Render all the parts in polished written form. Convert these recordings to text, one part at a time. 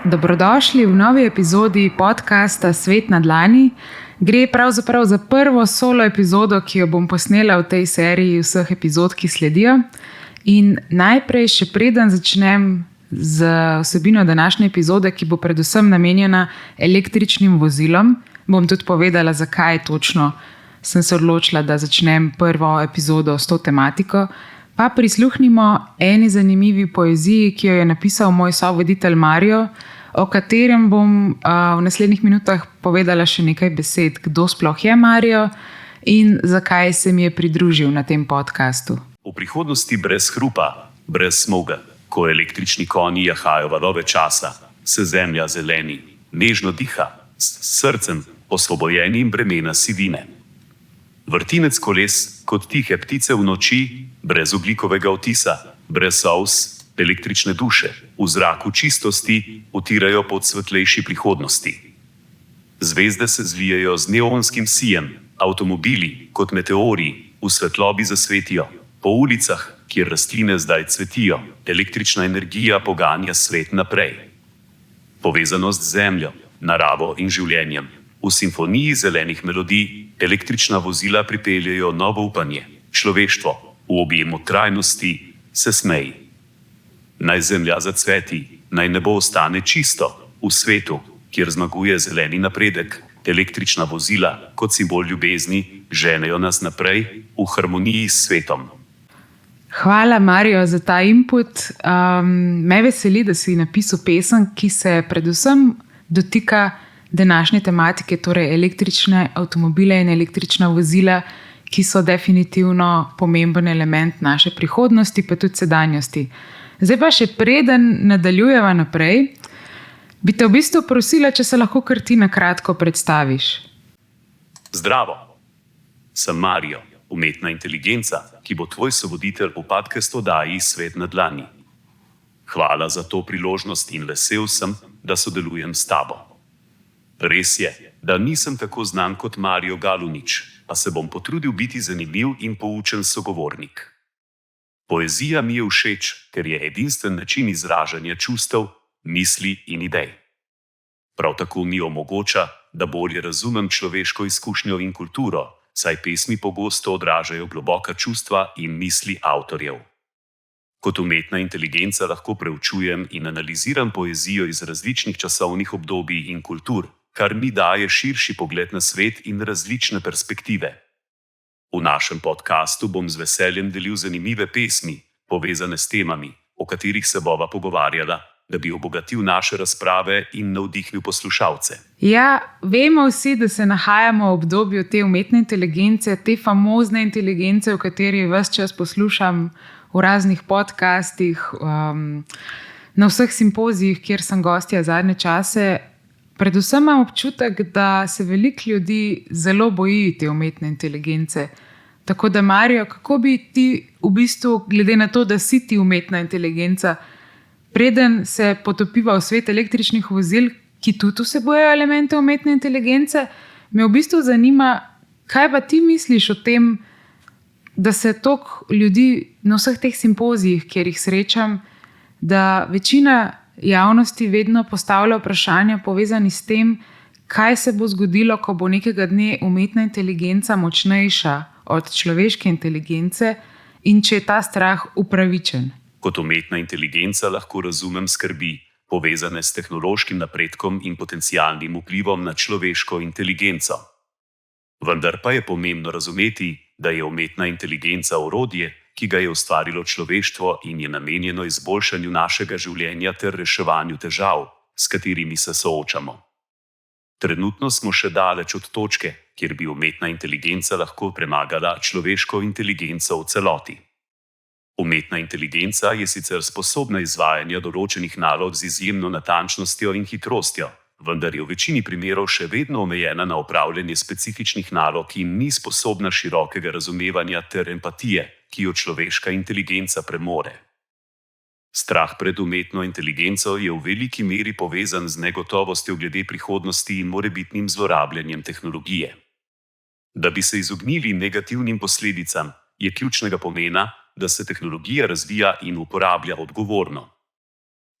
Dobrodošli v novi epizodi podcasta Svet na dlani. Gre pravzaprav za prvo solo epizodo, ki jo bom posnela v tej seriji vseh epizod, ki sledijo. In najprej, še preden začnem z vsebino današnje epizode, ki bo predvsem namenjena električnim vozilom, bom tudi povedala, zakaj točno sem se odločila, da začnem prvo epizodo s to tematiko. Pa prisluhnimo eni zanimivi poeziji, ki jo je napisal moj sovoditelj Mario, o katerem bom v naslednjih minutah povedala še nekaj besed, kdo sploh je Mario in zakaj se mi je pridružil na tem podcastu. V prihodnosti brez hrupa, brez smoga, ko električni konji jahajo valove časa, se zemlja zeleni, nežno diha, s srcem osvobojenim bremena sivine. Vrtinec koles kot tihe ptice v noči, brez ogljikovega odtisa, brez solz, električne duše, v zraku čistosti utirajo pot svetlejši prihodnosti. Zvezde se zvijajo z neonskim sijem, avtomobili kot meteori v svetlobi zasvetijo, po ulicah, kjer rastline zdaj cvetijo, električna energija poganja svet naprej. Povezanost z zemljo, naravo in življenjem, v simfoniji zelenih melodij, električna vozila pripeljejo novo upanje, človeštvo, v objemu trajnosti, se smeji. Naj zemlja zacveti, naj nebo ostane čisto, v svetu, kjer zmaguje zeleni napredek, električna vozila kot simbol ljubezni ženejo nas naprej v harmoniji s svetom. Hvala, Mario, za ta input. Me veseli, da si napisal pesem, ki se predvsem dotika današnje tematike, torej električne avtomobile in električna vozila, ki so definitivno pomemben element naše prihodnosti, pa tudi sedanjosti. Zdaj pa še preden nadaljujeva naprej, bi te v bistvu prosila, če se lahko kar ti na kratko predstaviš. Zdravo, sem Mario, umetna inteligenca, ki bo tvoj sovoditelj v podcastu oddaji Svet na dlani. Hvala za to priložnost in vesel sem, da sodelujem s tabo. Res je, da nisem tako znan kot Mario Galunič, a se bom potrudil biti zanimiv in poučen sogovornik. Poezija mi je všeč, ker je edinstven način izražanja čustev, misli in idej. Prav tako mi omogoča, da bolje razumem človeško izkušnjo in kulturo, saj pesmi pogosto odražajo globoka čustva in misli avtorjev. Kot umetna inteligenca lahko preučujem in analiziram poezijo iz različnih časovnih obdobij in kultur, kar mi daje širši pogled na svet in različne perspektive. V našem podcastu bom z veseljem delil zanimive pesmi, povezane s temami, o katerih se bova pogovarjala, da bi obogatil naše razprave in navdihnil poslušalce. Ja, vemo vsi, da se nahajamo v obdobju te umetne inteligence, te famozne inteligence, o kateri ves čas poslušam v raznih podcastih, na vseh simpozijih, kjer sem gostja zadnje čase. Predvsem imam občutek, da se veliko ljudi zelo boji te umetne inteligence. Tako da, Mario, kako bi ti v bistvu, glede na to, da si ti umetna inteligenca, preden se potopiva v svet električnih vozil, ki tudi vsebujejo elemente umetne inteligence, me v bistvu zanima, kaj pa ti misliš o tem, da se toliko ljudi na vseh teh simpozijih, kjer jih srečam, da večina javnosti vedno postavlja vprašanja povezani s tem, kaj se bo zgodilo, ko bo nekega dne umetna inteligenca močnejša od človeške inteligence in če je ta strah upravičen. Kot umetna inteligenca lahko razumem skrbi, povezane s tehnološkim napredkom in potencialnim vplivom na človeško inteligenco. Vendar pa je pomembno razumeti, da je umetna inteligenca orodje, ki ga je ustvarilo človeštvo in je namenjeno izboljšanju našega življenja ter reševanju težav, s katerimi se soočamo. Trenutno smo še daleč od točke, kjer bi umetna inteligenca lahko premagala človeško inteligenco v celoti. Umetna inteligenca je sicer sposobna izvajanja določenih nalog z izjemno natančnostjo in hitrostjo, vendar je v večini primerov še vedno omejena na opravljanje specifičnih nalog in ni sposobna širokega razumevanja ter empatije, ki jo človeška inteligenca premore. Strah pred umetno inteligenco je v veliki meri povezan z negotovostjo glede prihodnosti in morebitnim zlorabljanjem tehnologije. Da bi se izognili negativnim posledicam, je ključnega pomena, da se tehnologija razvija in uporablja odgovorno.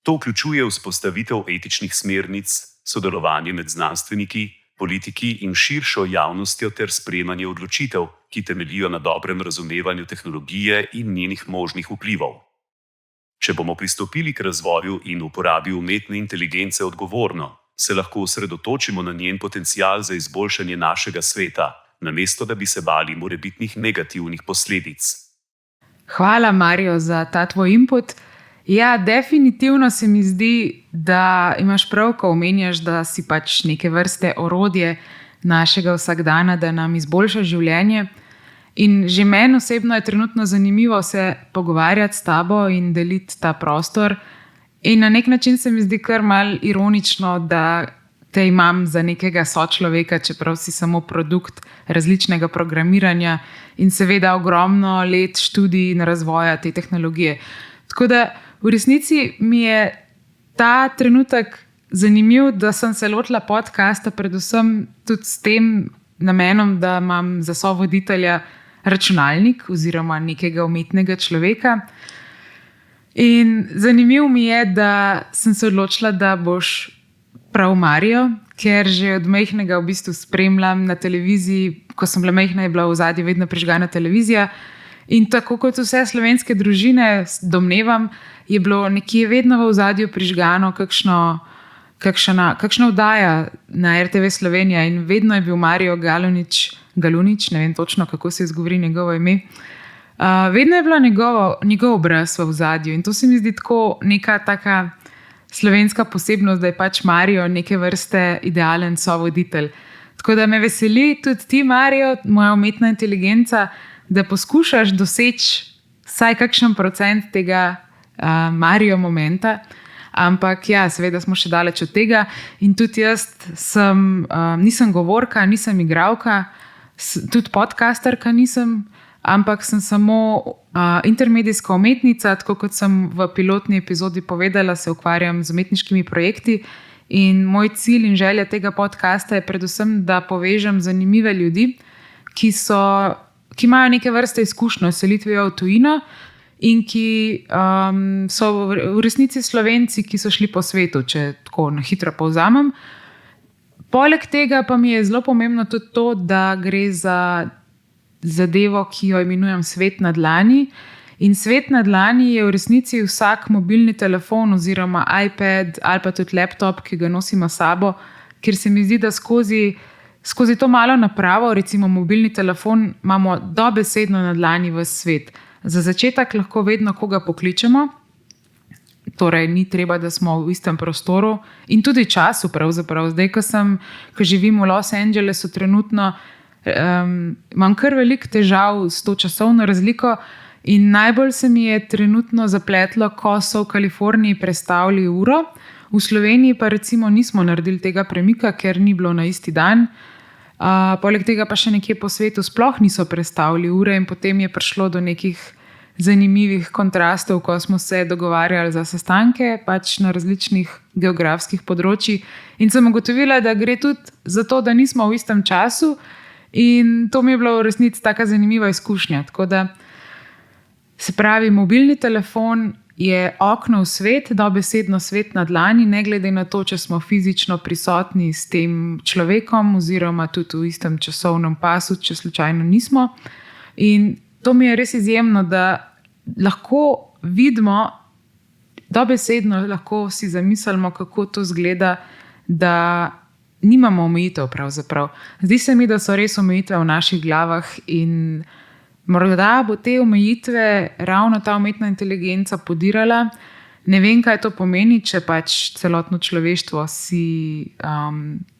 To vključuje vzpostavitev etičnih smernic, sodelovanje med znanstveniki, politiki in širšo javnostjo ter sprejemanje odločitev, ki temeljijo na dobrem razumevanju tehnologije in njenih možnih vplivov. Če bomo pristopili k razvoju in uporabi umetne inteligence odgovorno, se lahko osredotočimo na njen potencial za izboljšanje našega sveta, namesto da bi se bali morebitnih negativnih posledic. Hvala, Mario, za ta tvoj input. Ja, definitivno se mi zdi, da imaš prav, ko omenjaš, da si pač neke vrste orodje našega vsakdana, da nam izboljša življenje. In že meni osebno je trenutno zanimivo se pogovarjati s tabo in deliti ta prostor. In na nek način se mi zdi kar mal ironično, da te imam za nekega sočloveka, čeprav si samo produkt različnega programiranja in seveda ogromno let študij in razvoja te tehnologije. Tako da v resnici mi je ta trenutek zanimiv, da sem se lotila podcasta, predvsem tudi s tem namenom, da imam za sovoditelja računalnik oziroma nekega umetnega človeka. In zanimivo mi je, da sem se odločila, da boš prav Mario, ker že od majhnega v bistvu spremljam na televiziji. Ko sem bila majhna, je bila v ozadju vedno prižgana televizija. In tako kot vse slovenske družine, domnevam, je bilo nekje vedno v ozadju prižgano kakšna oddaja na RTV Slovenija in vedno je bil Mario Galunič, ne vem točno, kako se izgovori njegovo ime. Vedno je bila njegov obraz v ozadju in to se mi zdi tako neka taka slovenska posebnost, da je pač Mario neke vrste idealen sovoditelj. Tako da me veseli tudi ti, Mario, moja umetna inteligenca, da poskušaš doseči vsaj kakšen procent tega Mario momenta. Ampak ja, seveda smo še daleč od tega in tudi jaz nisem govorka, nisem igralka, tudi podcasterka nisem, ampak sem samo intermedijska umetnica, tako kot sem v pilotni epizodi povedala, se ukvarjam z umetniškimi projekti in moj cilj in želja tega podcasta je predvsem, da povežem zanimive ljudi, ki imajo neke vrste izkušnjo s selitvijo v tujino in ki so v resnici Slovenci, ki so šli po svetu, če tako na hitro povzamem. Poleg tega pa mi je zelo pomembno tudi to, da gre za zadevo, ki jo imenujem svet na dlani. In svet na dlani je v resnici vsak mobilni telefon oziroma iPad ali pa tudi laptop, ki ga nosimo s sabo, ker se mi zdi, da skozi to malo napravo, recimo mobilni telefon, imamo dobesedno na dlani ves svet. Za začetek lahko vedno koga pokličemo, torej ni treba, da smo v istem prostoru in tudi času pravzaprav. Zdaj, ko živim v Los Angelesu trenutno, imam kar veliko težav s to časovno razliko in najbolj se mi je trenutno zapletlo, ko so v Kaliforniji prestavili uro. V Sloveniji pa recimo nismo naredili tega premika, ker ni bilo na isti dan. Poleg tega pa še nekje po svetu sploh niso prestavili ure in potem je prišlo do nekih zanimivih kontrastov, ko smo se dogovarjali za sestanke pač na različnih geografskih področjih in sem ugotovila, da gre tudi za to, da nismo v istem času in to mi je bila v resnici taka zanimiva izkušnja. Tako da se pravi, mobilni telefon je okno v svet, dobesedno svet na dlani, ne glede na to, če smo fizično prisotni s tem človekom oziroma tudi v istem časovnem pasu, če slučajno nismo. In to mi je res izjemno, da lahko vidimo, dobesedno lahko si zamislimo, kako to zgleda, da nimamo omejitev pravzaprav. Zdi se mi, da so res omejitve v naših glavah in morda bo te omejitve ravno ta umetna inteligenca podirala. Ne vem, kaj to pomeni, če pač celotno človeštvo si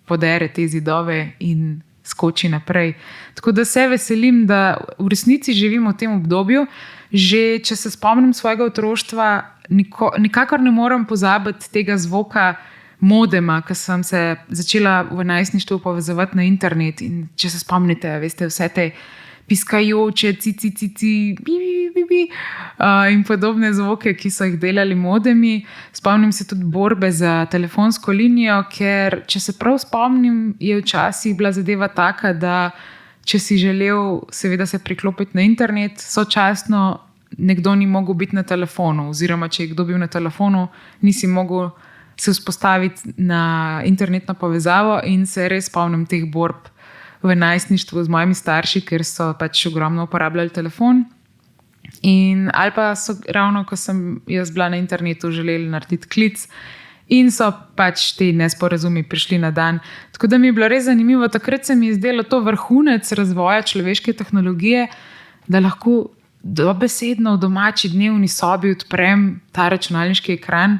podere te zidove in skoči naprej. Tako da se veselim, da v resnici živim v tem obdobju. Že če se spomnim svojega otroštva, nikakor ne morem pozabiti tega zvoka modema, ko sem se začela v najstništvu povezovati na internet. In če se spomnite, veste, vse te piskajoče, in podobne zvoke, ki so jih delali modemi. Spomnim se tudi borbe za telefonsko linijo, ker če se prav spomnim, je včasih bila zadeva taka, da če si želel seveda se priklopiti na internet, sočasno nekdo ni mogel biti na telefonu, oziroma če je kdo bil na telefonu, nisi mogel se vzpostaviti na internetno povezavo in se res spomnim teh borb v najstništvu z mojimi starši, ker so pač ogromno uporabljali telefon. Ali pa so ravno, ko sem jaz bila na internetu, želeli narediti klic in so pač ti nesporazumi prišli na dan. Tako da mi je bilo res zanimivo, takrat se mi je zdelo to vrhunec razvoja človeške tehnologije, da lahko dobesedno v domači dnevni sobi odprem ta računalniški ekran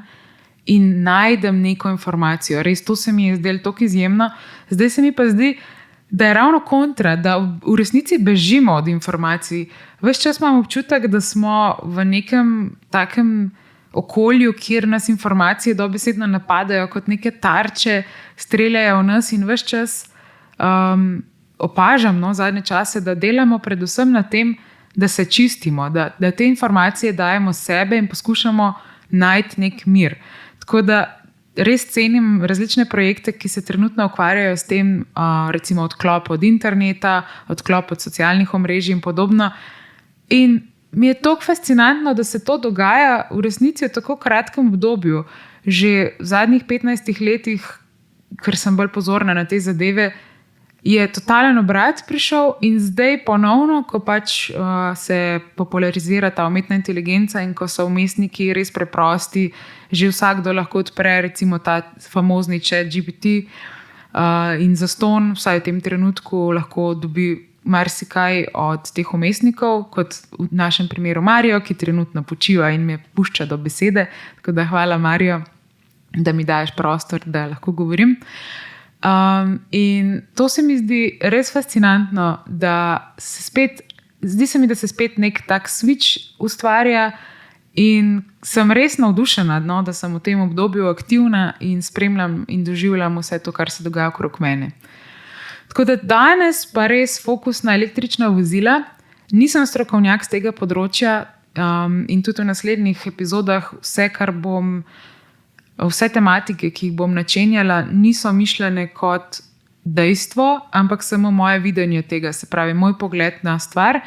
in najdem neko informacijo. Res, to se mi je zdelo tako izjemno. Zdaj se mi pa zdi, da je ravno kontra, da v resnici bežimo od informacij. Ves čas imam občutek, da smo v nekem takem okolju, kjer nas informacije dobesedno napadajo kot neke tarče, streljajo v nas in ves čas opažam zadnje čase, da delamo predvsem na tem, da se čistimo, da te informacije dajemo sebe in poskušamo najti nek mir. Tako da res cenim različne projekte, ki se trenutno ukvarjajo s tem, recimo odklop od interneta, odklop od socialnih omrežij in podobno. In mi je toliko fascinantno, da se to dogaja v resnici v tako kratkem obdobju. Že v zadnjih 15 letih, ker sem bolj pozorna na te zadeve, je totalen obrat prišel in zdaj ponovno, ko pač se popularizira ta umetna inteligenca in ko so vmesniki res preprosti, že vsakdo lahko odpre recimo ta famozni ChatGPT in zastonj, vsaj v tem trenutku, lahko dobi marsikaj od teh vmesnikov, kot v našem primeru Marijo, ki trenutno počiva in me pušča do besede. Tako da hvala, Marijo, da mi daješ prostor, da lahko govorim. In to se mi zdi res fascinantno, zdi se mi, da se spet nek tak switch ustvarja in sem res navdušena, da sem v tem obdobju aktivna in spremljam in doživljam vse to, kar se dogaja okrog mene. Tako da danes pa res fokus na električna vozila. Nisem strokovnjak z tega področja in tudi v naslednjih epizodah vse tematike, ki jih bom načenjala, niso mišljene kot dejstvo, ampak samo moje videnje tega, se pravi moj pogled na stvar,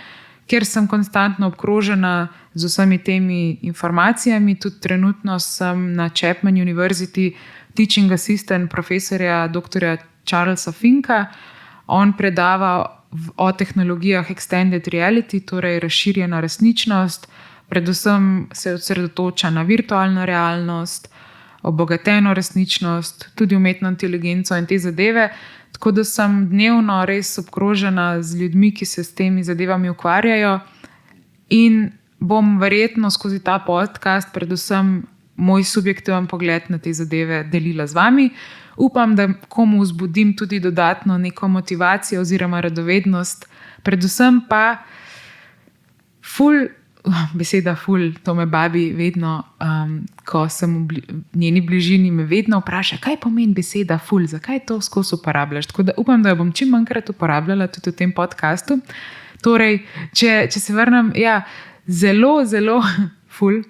ker sem konstantno obkrožena z vsemi temi informacijami. Tudi trenutno sem na Chapman University teaching assistant profesorja dr. Charlesa Finka. On predava o tehnologijah extended reality, torej razširjena resničnost, predvsem se osredotoča na virtualno realnost, obogateno resničnost, tudi umetno inteligenco in te zadeve. Tako da sem dnevno res obkrožena z ljudmi, ki se s temi zadevami ukvarjajo in bom verjetno skozi ta podcast predvsem moj subjektiven pogled na te zadeve delila z vami. Upam, da komu vzbudim tudi dodatno neko motivacijo oziroma radovednost, predvsem pa beseda ful, to me babi vedno, ko sem v njeni bližini, me vedno vpraša, kaj pomeni beseda ful, zakaj to skozi uporabljaš. Tako da upam, da jo bom čim manjkrat uporabljala tudi v tem podcastu. Torej, če se vrnem, zelo, zelo ful,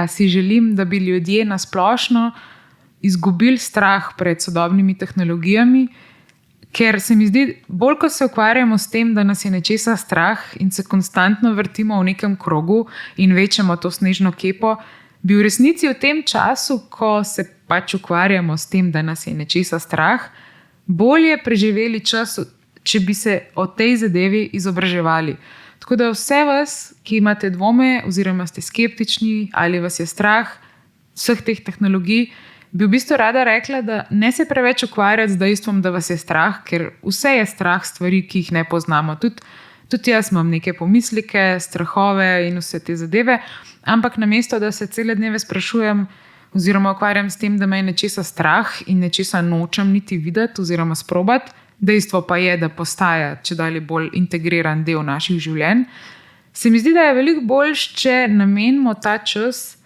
si želim, da bi ljudje na splošno izgubili strah pred sodobnimi tehnologijami, ker se mi zdi, bolj ko se ukvarjamo s tem, da nas je nečesa strah in se konstantno vrtimo v nekem krogu in večamo to snežno kepo, bi v resnici v tem času, ko se pač ukvarjamo s tem, da nas je nečesa strah, bolje preživeli čas, če bi se o tej zadevi izobraževali. Tako da vse vas, ki imate dvome oziroma ste skeptični ali vas je strah vseh teh tehnologij, bi v bistvu rada rekla, da ne se preveč ukvarjati z dejstvom, da vas je strah, ker vse je strah stvari, ki jih ne poznamo. Tudi jaz imam neke pomislike, strahove in vse te zadeve, ampak namesto, da se cele dneve sprašujem oziroma ukvarjam s tem, da me je nečesa strah in nečesa nočem niti videti oziroma sprobati, dejstvo pa je, da postaja čedalje bolj integriran del naših življenj, se mi zdi, da je veliko boljše, če namenimo ta čas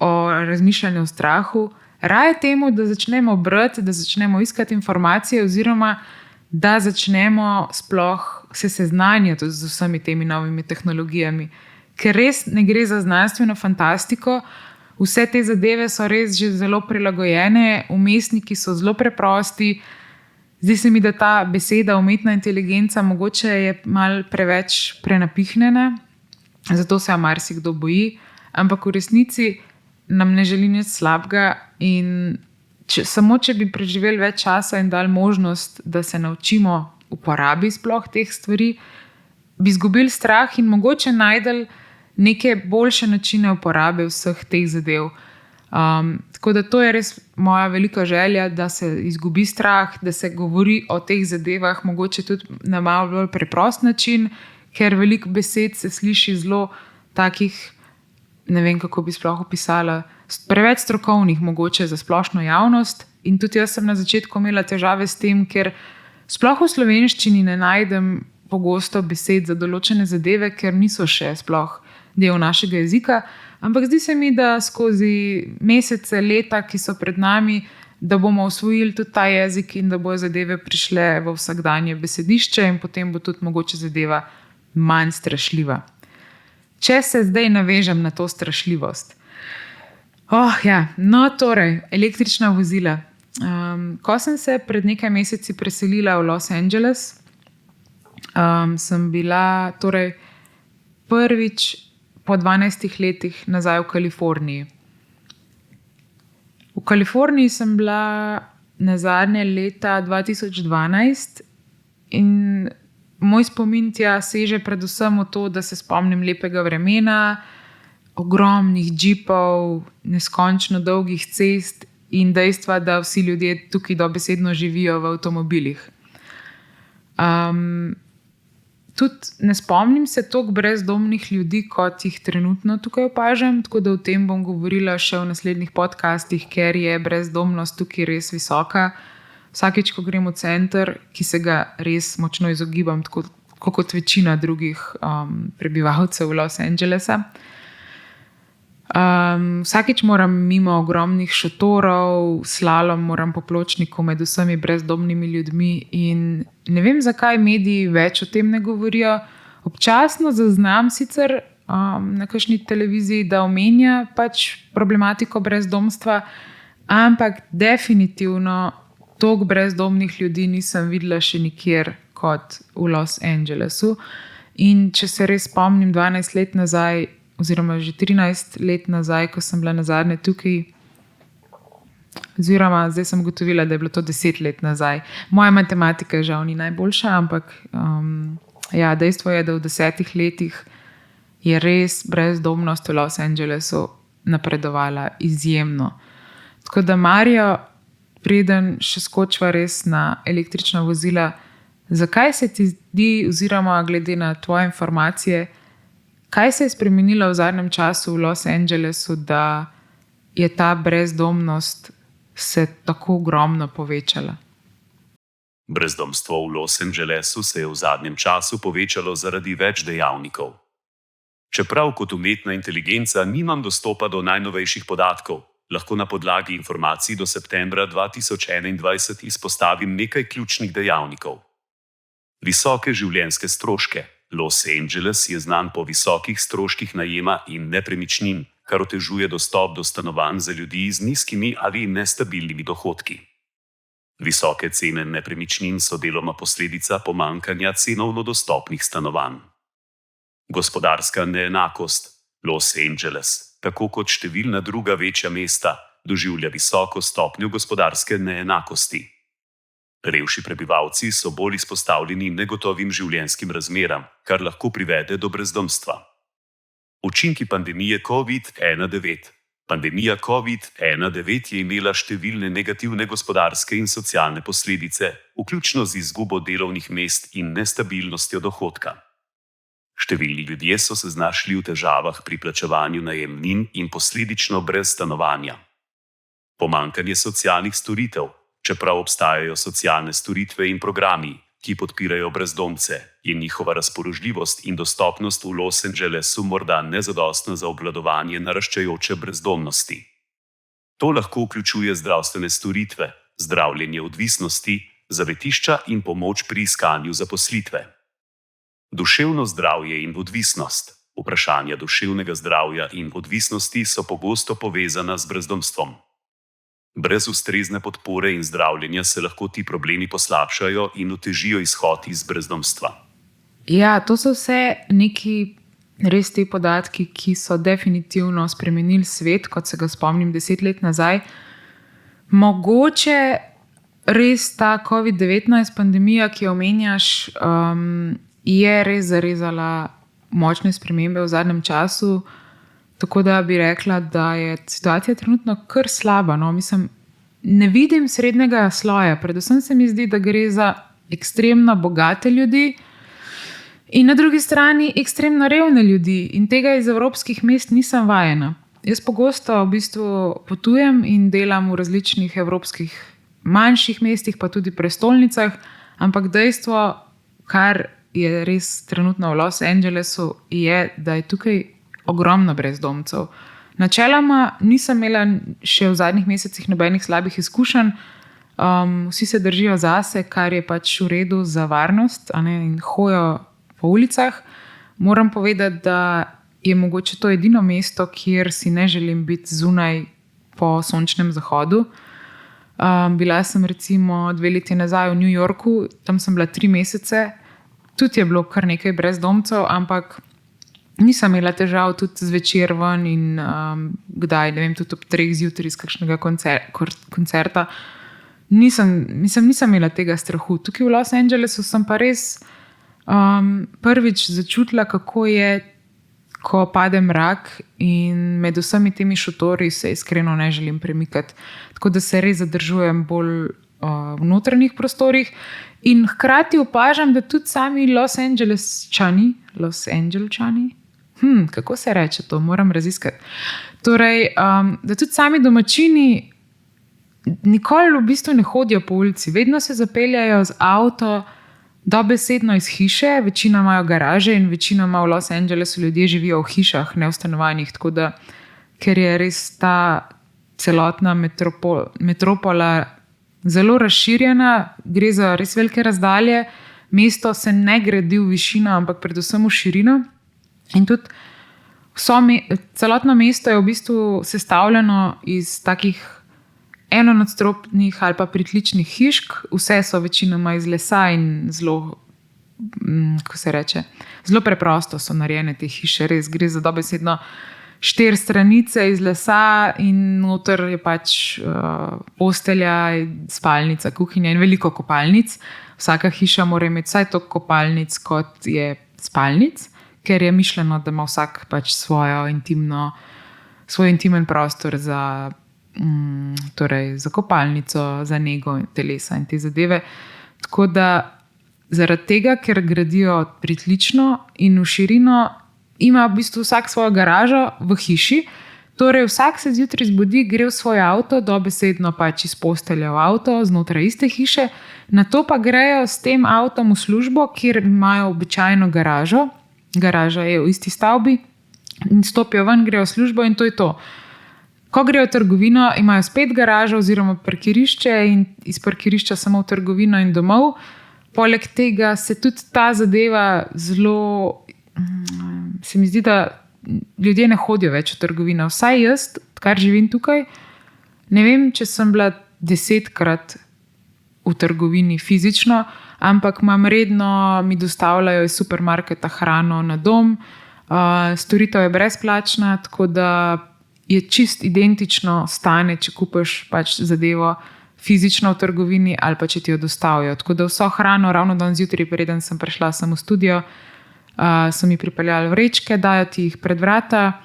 o razmišljanju o strahu raje temu, da začnemo brati, da začnemo iskati informacije oziroma da začnemo sploh se seznanjati z vsemi temi novimi tehnologijami. Ker res ne gre za znanstveno fantastiko, vse te zadeve so res že zelo prilagojene, vmesniki so zelo preprosti. Zdi se mi, da ta beseda umetna inteligenca mogoče je malo preveč prenapihnjena zato se marsikdo boji, ampak v resnici nam ne želi nič slabega in samo če bi preživeli več časa in dali možnost, da se naučimo uporabi sploh teh stvari, bi izgubili strah in mogoče najdeli neke boljše načine uporabe vseh teh zadev. Tako da to je res moja velika želja, da se izgubi strah, da se govori o teh zadevah, mogoče tudi na malo bolj preprost način, ker veliko besed se sliši zelo takih, ne vem, kako bi sploh opisala, preveč strokovnih mogoče za splošno javnost. In tudi jaz sem na začetku imela težave s tem, ker sploh v slovenščini ne najdem pogosto besed za določene zadeve, ker niso še sploh del našega jezika. Ampak zdi se mi, da skozi mesece, leta, ki so pred nami, da bomo osvojili tudi ta jezik in da bojo zadeve prišle v vsakdanje besedišče in potem bo tudi mogoče zadeva manj strašljiva. Če se zdaj navežem na to strašljivost. No, torej, električna vozila. Ko sem se pred nekaj meseci preselila v Los Angeles, sem bila torej prvič po 12 letih nazaj v Kaliforniji. V Kaliforniji sem bila nazadnje leta 2012 in moj spomin tja seže predvsem v to, da se spomnim lepega vremena, ogromnih džipov, neskončno dolgih cest in dejstva, da vsi ljudje tukaj dobesedno živijo v avtomobilih. Tudi ne spomnim se toliko brezdomnih ljudi, kot jih trenutno tukaj opažam, tako da o tem bom govorila še v naslednjih podcastih, ker je brezdomnost tukaj res visoka. Vsakič, ko grem v center, ki se ga res močno izogibam, tako kot večina drugih prebivalcev Los Angelesa. Vsakič moram mimo ogromnih šotorov, slalom moram po pločniku med vsemi brezdomnimi ljudmi in ne vem, zakaj mediji več o tem ne govorijo. Občasno zaznam sicer na kakšni televiziji, da omenja pač problematiko brezdomstva, ampak definitivno toliko brezdomnih ljudi nisem videla še nikjer kot v Los Angelesu. In če se res spomnim 12 let nazaj, oziroma že 13 let nazaj, ko sem bila nazadnje tukaj, oziroma zdaj sem ugotovila, da je bilo to 10 let nazaj. Moja matematika žal ni najboljša, ampak dejstvo je, da v 10 letih je res brezdomnost v Los Angelesu napredovala izjemno. Tako da, Marijo, preden še skočiva res na električna vozila, zakaj se ti zdi, oziroma glede na tvoje informacije, kaj se je spremenilo v zadnjem času v Los Angelesu, da je ta brezdomnost se tako ogromno povečala? Brezdomstvo v Los Angelesu se je v zadnjem času povečalo zaradi več dejavnikov. Čeprav kot umetna inteligenca nimam dostopa do najnovejših podatkov, lahko na podlagi informacij do septembra 2021 izpostavim nekaj ključnih dejavnikov. Visoke življenjske stroške. Los Angeles je znan po visokih stroških najema in nepremičnin, kar otežuje dostop do stanovanj za ljudi z nizkimi ali nestabilnimi dohodki. Visoke cene nepremičnin so deloma posledica pomanjkanja cenovno dostopnih stanovanj. Gospodarska neenakost. Los Angeles, tako kot številna druga večja mesta, doživlja visoko stopnjo gospodarske neenakosti. Revši prebivalci so bolj izpostavljeni negotovim življenjskim razmeram, kar lahko privede do brezdomstva. Učinki pandemije COVID-19. Pandemija COVID-19 je imela številne negativne gospodarske in socialne posledice, vključno z izgubo delovnih mest in nestabilnostjo dohodka. Številni ljudje so se znašli v težavah pri plačevanju najemnin in posledično brez stanovanja. Pomanjkanje socialnih storitev. Čeprav obstajajo socialne storitve in programi, ki podpirajo brezdomce, je njihova razpoložljivost in dostopnost v Los Angelesu morda nezadostna za obvladovanje naraščajoče brezdomnosti. To lahko vključuje zdravstvene storitve, zdravljenje odvisnosti, zavetišča in pomoč pri iskanju zaposlitve. Duševno zdravje in odvisnost. Vprašanja duševnega zdravja in odvisnosti so pogosto povezana z brezdomstvom. Brez ustrezne podpore in zdravljenja se lahko ti problemi poslabšajo in otežijo izhod iz brezdomstva. Ja, to so vse neki res te podatki, ki so definitivno spremenili svet, kot se ga spomnim 10 let nazaj. Mogoče res ta COVID-19 pandemija, ki jo omenjaš, je res zarezala močne spremembe v zadnjem času, tako da bi rekla, da je situacija trenutno kar slaba. No? Mislim, ne vidim srednjega sloja, predvsem se mi zdi, da gre za ekstremno bogate ljudi in na drugi strani ekstremno revne ljudi, in tega iz evropskih mest nisem vajena. Jaz pogosto v bistvu potujem in delam v različnih evropskih manjših mestih, pa tudi prestolnicah, ampak dejstvo, kar je res trenutno v Los Angelesu, je, da je tukaj ogromno brezdomcev. Načeloma nisem imela še v zadnjih mesecih nobenih slabih izkušenj, vsi se držijo zase, kar je pač v redu za varnost, in hojo po ulicah. Moram povedati, da je mogoče to edino mesto, kjer si ne želim biti zunaj po sončnem zahodu. Bila sem recimo 2 leti nazaj v New Yorku, tam sem bila 3 mesece, tudi je bilo kar nekaj brezdomcev, ampak nisem imela težav tudi zvečer ven in kdaj, ne vem, tudi ob 3 zjutraj iz kakšnega koncerta. Nisem imela tega strahu. Tukaj v Los Angelesu sem pa res prvič začutila, kako je, ko pade mrak, in med vsemi temi šotori se iskreno ne želim premikati. Tako da se res zadržujem bolj v notranjih prostorih in hkrati opažam, da tudi sami Los Angelesčani, kako se reče to, moram raziskati. Torej, da tudi sami domačini nikoli v bistvu ne hodijo po ulici, vedno se zapeljajo z avto dobesedno iz hiše, večina imajo garaže in večinoma v Los Angelesu ljudje živijo v hišah, ne v stanovanjih, tako da, ker je res ta celotna metropola zelo razširjena, gre za res velike razdalje, mesto se ne gradi v višino, ampak predvsem v širino, in tudi celotno mesto je v bistvu sestavljeno iz takih enonadstropnih ali pa pritličnih hišk, vse so večinoma iz lesa in zelo, zelo preprosto so narejene te hiše, res gre za dobesedno 4 stranice iz lesa in noter je pač postelja, spalnica, kuhinja in veliko kopalnic. Vsaka hiša mora imeti vsaj toliko kopalnic, kot je spalnic, ker je mišljeno, da ima vsak pač svoj intimen prostor za kopalnico, za nego telesa in te zadeve. Tako da zaradi tega, ker gradijo pritlično in v širino, ima v bistvu vsak svojo garažo v hiši. Torej vsak se zjutraj zbudi, gre v svoj avto, dobesedno pač iz postelja v avto, znotraj iste hiše, nato pa grejo s tem avtom v službo, kjer imajo običajno garažo. Garaža je v isti stavbi, in stopijo ven, grejo v službo in to je to. Ko grejo v trgovino, imajo spet garažo oziroma parkirišče in iz parkirišča samo v trgovino in domov. Poleg tega se tudi ta zadeva zelo, se mi zdi, da ljudje ne hodijo več v trgovino. Vsaj jaz, kar živim tukaj, ne vem, če sem bila 10-krat v trgovini fizično, ampak imam redno, mi dostavljajo iz supermarketa hrano na dom, storitev je brezplačna, tako da je čist identično stane, če kupiš pač zadevo fizično v trgovini ali pa če ti jo dostavijo. Tako da vso hrano, ravno danes zjutraj, preden sem prišla sem v studio, so mi pripeljali vrečke, dajo ti jih pred vrata.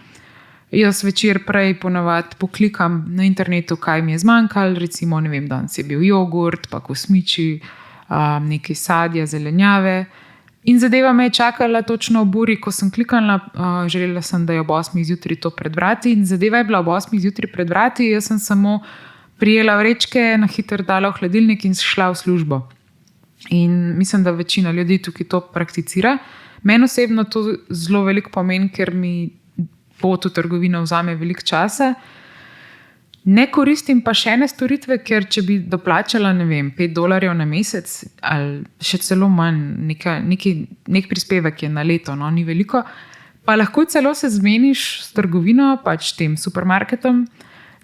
Jaz večer prej ponavadi poklikam na internetu, kaj mi je zmanjkalo, recimo, ne vem, danes je bil jogurt, pa kosmiči, nekaj sadja, zelenjave. In zadeva me je čakala točno ob uri, ko sem klikala, želela sem, da je ob 8 zjutraj to pred vrati, in zadeva je bila ob 8 zjutraj pred vrati, jaz sem samo prijela vrečke, na hitro dala v hladilnik in šla v službo. In mislim, da večina ljudi tukaj to prakticira. Meni osebno to zelo veliko pomeni, ker mi pot v trgovino vzame veliko časa. Ne koristim pa še ene storitve, ker če bi doplačala, ne vem, $5 na mesec ali še celo manj, nek prispevek je na leto, no, ni veliko, pa lahko celo se zmeniš s trgovino, pač tem supermarketom,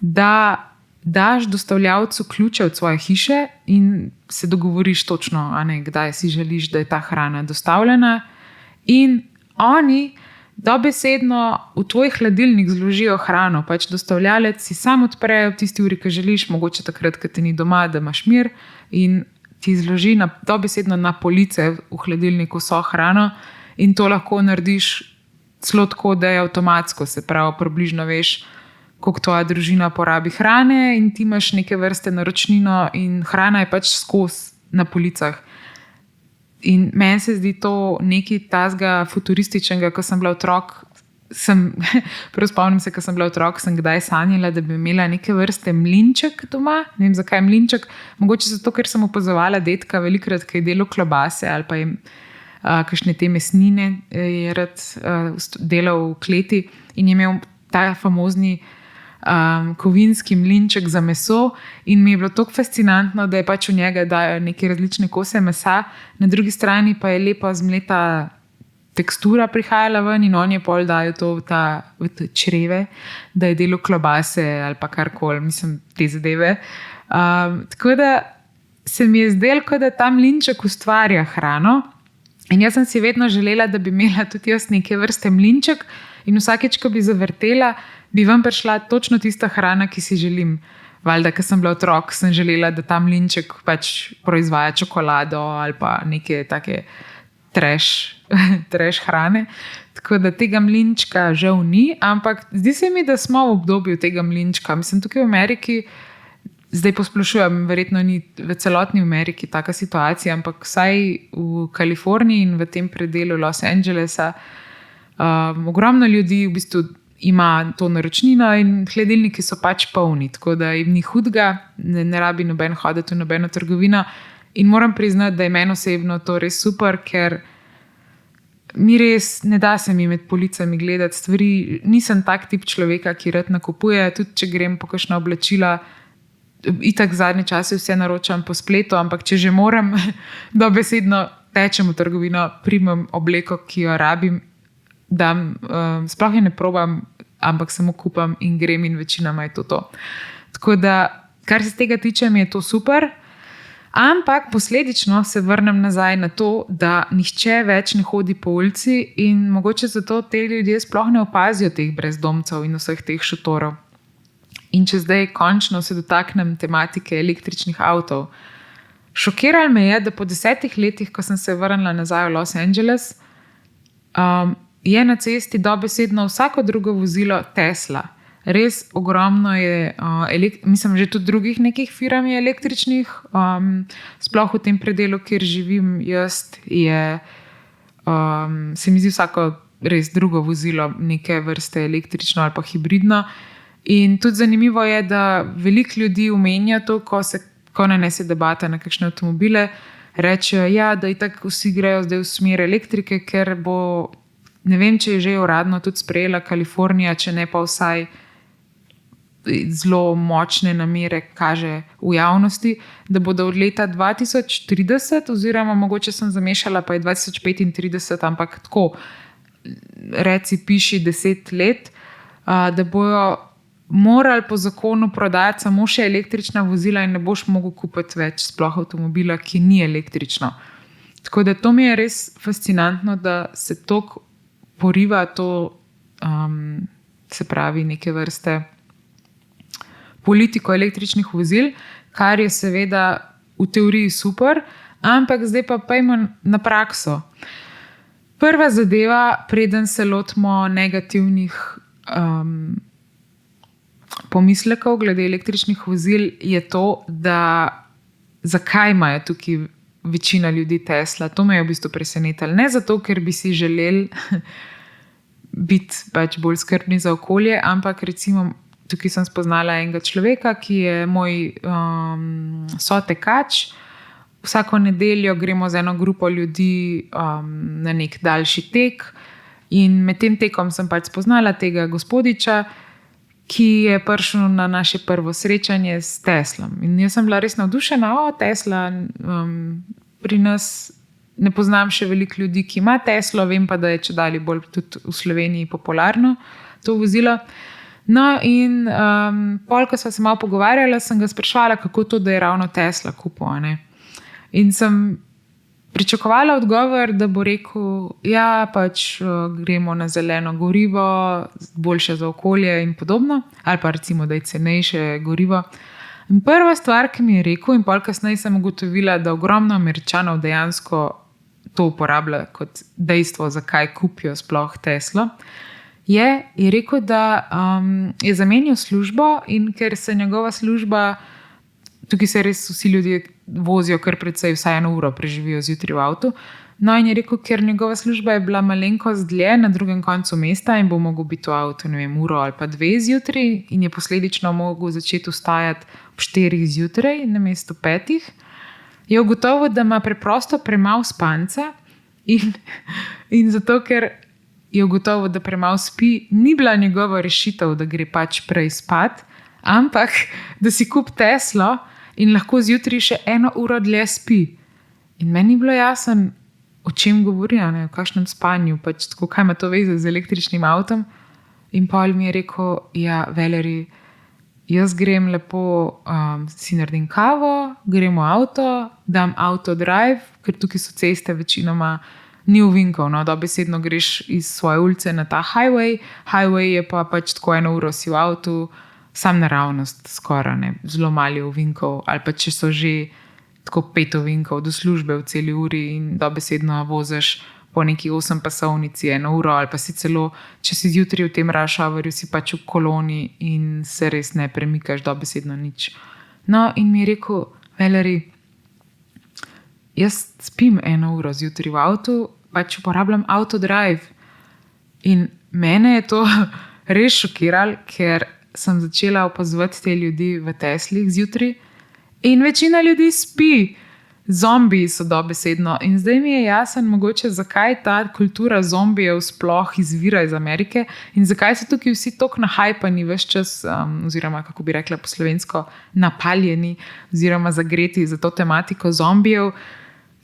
da daš dostavljavcu ključe od svoje hiše in se dogovoriš točno, kdaj si želiš, da je ta hrana dostavljena, in oni dobesedno v tvoj hladilnik zložijo hrano, pač dostavljalec si sam odpre v tisti uri, ki želiš, mogoče takrat, ko ti ni doma, da imaš mir in ti zloži dobesedno na police v hladilniku vso hrano in to lahko narediš celo tako, da je avtomatsko, se pravi, približno veš, koliko tvoja družina porabi hrane in ti imaš neke vrste naročnino in hrana je pač skozi na policah. In meni se zdi to nekaj tazga futurističnega, ko sem bila otrok, prav spomnim se, ko sem bila otrok, sem kdaj sanjala, da bi imela neke vrste mlinček doma, ne vem zakaj mlinček, mogoče zato, ker sem opazovala detka velikrat, ki je delal klobase ali pa je kakšne te mesnine je rad delal v kleti in je imel ta famozni kovinski mlinček za meso in mi je bilo tako fascinantno, da je pač v njega dajo neke različne kose mesa, na drugi strani pa je lepa zmleta tekstura prihajala ven in on je pol dajo to v te čreve, da je delal klobase ali pa karkoli, mislim, te zadeve. Tako da se mi je zdelo, da ta mlinček ustvarja hrano in jaz sem si vedno želela, da bi imela tudi jaz neke vrste mlinček in vsakeč, ko bi zavrtela, bi vam prišla točno tista hrana, ki si želim. Valjda, ker sem bila otrok, sem želela, da ta mlinček pač proizvaja čokolado ali pa neke take trash hrane. Tako da tega mlinčka žal ni, ampak zdi se mi, da smo v obdobju tega mlinčka. Mislim, tukaj v Ameriki, zdaj posplošujem, verjetno ni v celotni Ameriki taka situacija, ampak vsaj v Kaliforniji in v tem predelu Los Angelesa ogromno ljudi v bistvu ima to naročnino in hladilniki so pač polni, tako da jim ni hudega, ne rabi noben hoditi v nobeno trgovino in moram priznati, da je meni osebno to res super, ker mi res ne da se mi med policami gledati stvari, nisem tak tip človeka, ki rad nakupuje, tudi če grem po kakšna oblačila, itak zadnje čase vse naročam po spletu, ampak če že moram, dobesedno tečem v trgovino, primem obleko, ki jo rabim, sploh je ne probam, ampak samo kupam in grem in večinoma je to. Tako da, kar se tega tiče, mi je to super, ampak posledično se vrnem nazaj na to, da nihče več ne hodi po ulici in mogoče zato te ljudje sploh ne opazijo teh brezdomcev in vseh teh šotorov. In če zdaj končno se dotaknem tematike električnih avtov. Šokiralo me je, da po 10 letih, ko sem se vrnila nazaj v Los Angeles, je na cesti dobesedno vsako drugo vozilo Tesla. Res ogromno je, mislim, že tudi drugih nekih firm je električnih, sploh v tem predelu, kjer živim jaz, se mi zdi vsako res drugo vozilo neke vrste električno ali pa hibridno. In tudi zanimivo je, da veliko ljudi omenja to, ko nanese debata na kakšne avtomobile, rečejo, ja, da itak vsi grejo zdaj v smer elektrike, ker bo, ne vem, če je že uradno tudi sprejela Kalifornija, če ne pa vsaj zelo močne namere kaže v javnosti, da bodo od leta 2030, oziroma mogoče sem zamešala, pa je 2035, ampak tako, reci, piši 10 let, da bojo morali po zakonu prodajati samo še električna vozila in ne boš mogel kupiti več sploh avtomobila, ki ni električno. Tako da to mi je res fascinantno, da se toliko poriva to, se pravi, neke vrste politiko električnih vozil, kar je seveda v teoriji super, ampak zdaj pa pojmo na prakso. Prva zadeva, preden se lotimo negativnih pomislekov glede električnih vozil, je to, da zakaj imajo tukaj večina ljudi Tesla. To me je v bistvu presenetilo. Ne zato, ker bi si želeli biti pač bolj skrbni za okolje, ampak recimo tukaj sem spoznala enega človeka, ki je moj sotekač. Vsako nedeljo gremo z eno grupo ljudi na nek daljši tek in med tem tekom sem pač spoznala tega gospodiča, ki je prišel na naše prvo srečanje s Teslom. In jaz sem bila res navdušena, Tesla, pri nas ne poznam še veliko ljudi, ki ima Teslo, vem pa, da je čedalje bolj tudi v Sloveniji popularno to vozilo. No in pol, ko sva se malo pogovarjala, sem ga sprašvala, kako to, da je ravno Tesla kupil, ne? In sem pričakovala odgovor, da bo rekel, ja, pač gremo na zeleno gorivo, boljše za okolje in podobno, ali pa recimo, da je cenejše gorivo. In prva stvar, ki mi je rekel, in pol kasneje sem ugotovila, da ogromno Američanov dejansko to uporablja kot dejstvo, zakaj kupijo sploh Teslo, je rekel, da je zamenjal službo in ker se njegova služba, tukaj se res vsi ljudje vozijo kar precej, vsaj 1 uro preživijo zjutraj v avtu. No in je rekel, ker njegova služba je bila malenkost dlje na drugem koncu mesta in bo mogel biti v avtu, ne vem, 1 uro ali pa 2 zjutraj in je posledično mogel začeti vstajati ob 4 zjutraj namesto 5, je ugotovil, da ima preprosto premalo spanca in zato, ker je ugotovil, da premalo spi, ni bila njegova rešitev, da gre pač prej spat, ampak da si kupi Teslo in lahko zjutraj še 1 uro dlje spi. In meni je bilo jasno, o čem govori, o kakšnem spanju, pač tako, kaj ima to veze z električnim avtom. In Paul mi je rekel, ja, Valeri, jaz grem lepo, si naredim kavo, grem v avto, dam autodrive, ker tukaj so ceste večinoma ni ovinkov, no, dobesedno greš iz svoje ulice na ta highway, highway je pa pač tako 1 uro si v avtu, sam naravnost skoraj, ne, zelo mali ovinkov, ali pa če so že tako 5 ovinkov do službe v celi uri in dobesedno voziš po neki 8-pasovnici 1 uro, ali pa si celo, če si zjutraj v tem rush hourju, si pač v koloni in se res ne premikaš dobesedno nič. No in mi je rekel, Valeri, jaz spim 1 uro zjutraj v avtu, pač uporabljam autodrive. In mene je to res šokiralo, ker sem začela opazovati te ljudi v Teslih zjutraj in večina ljudi spi. Zombiji so dobesedno. In zdaj mi je jasno, mogoče, zakaj ta kultura zombijev sploh izvira iz Amerike in zakaj so tukaj vsi toliko nahajpani ves čas, oziroma, kako bi rekla po slovensko, napaljeni oziroma zagreti za to tematiko zombijev.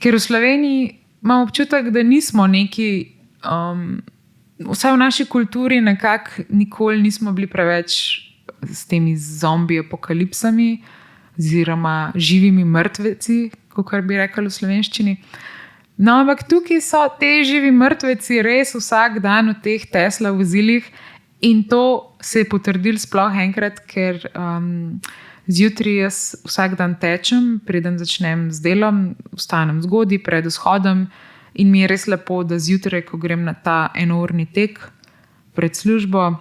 Ker v Sloveniji imam občutek, da nismo neki, vsaj v naši kulturi nekako nikoli nismo bili preveč s temi zombi apokalipsami oziroma živimi mrtveci, kakor bi rekli v slovenščini. No, ampak tukaj so te živi mrtveci res vsak dan v teh Tesla vozilih in to se je potrdilo sploh enkrat, ker zjutraj jaz vsak dan tečem, preden začnem z delom, vstanem zgodaj pred vzhodom in mi je res lepo, da zjutraj, ko grem na ta 1-urni tek pred službo,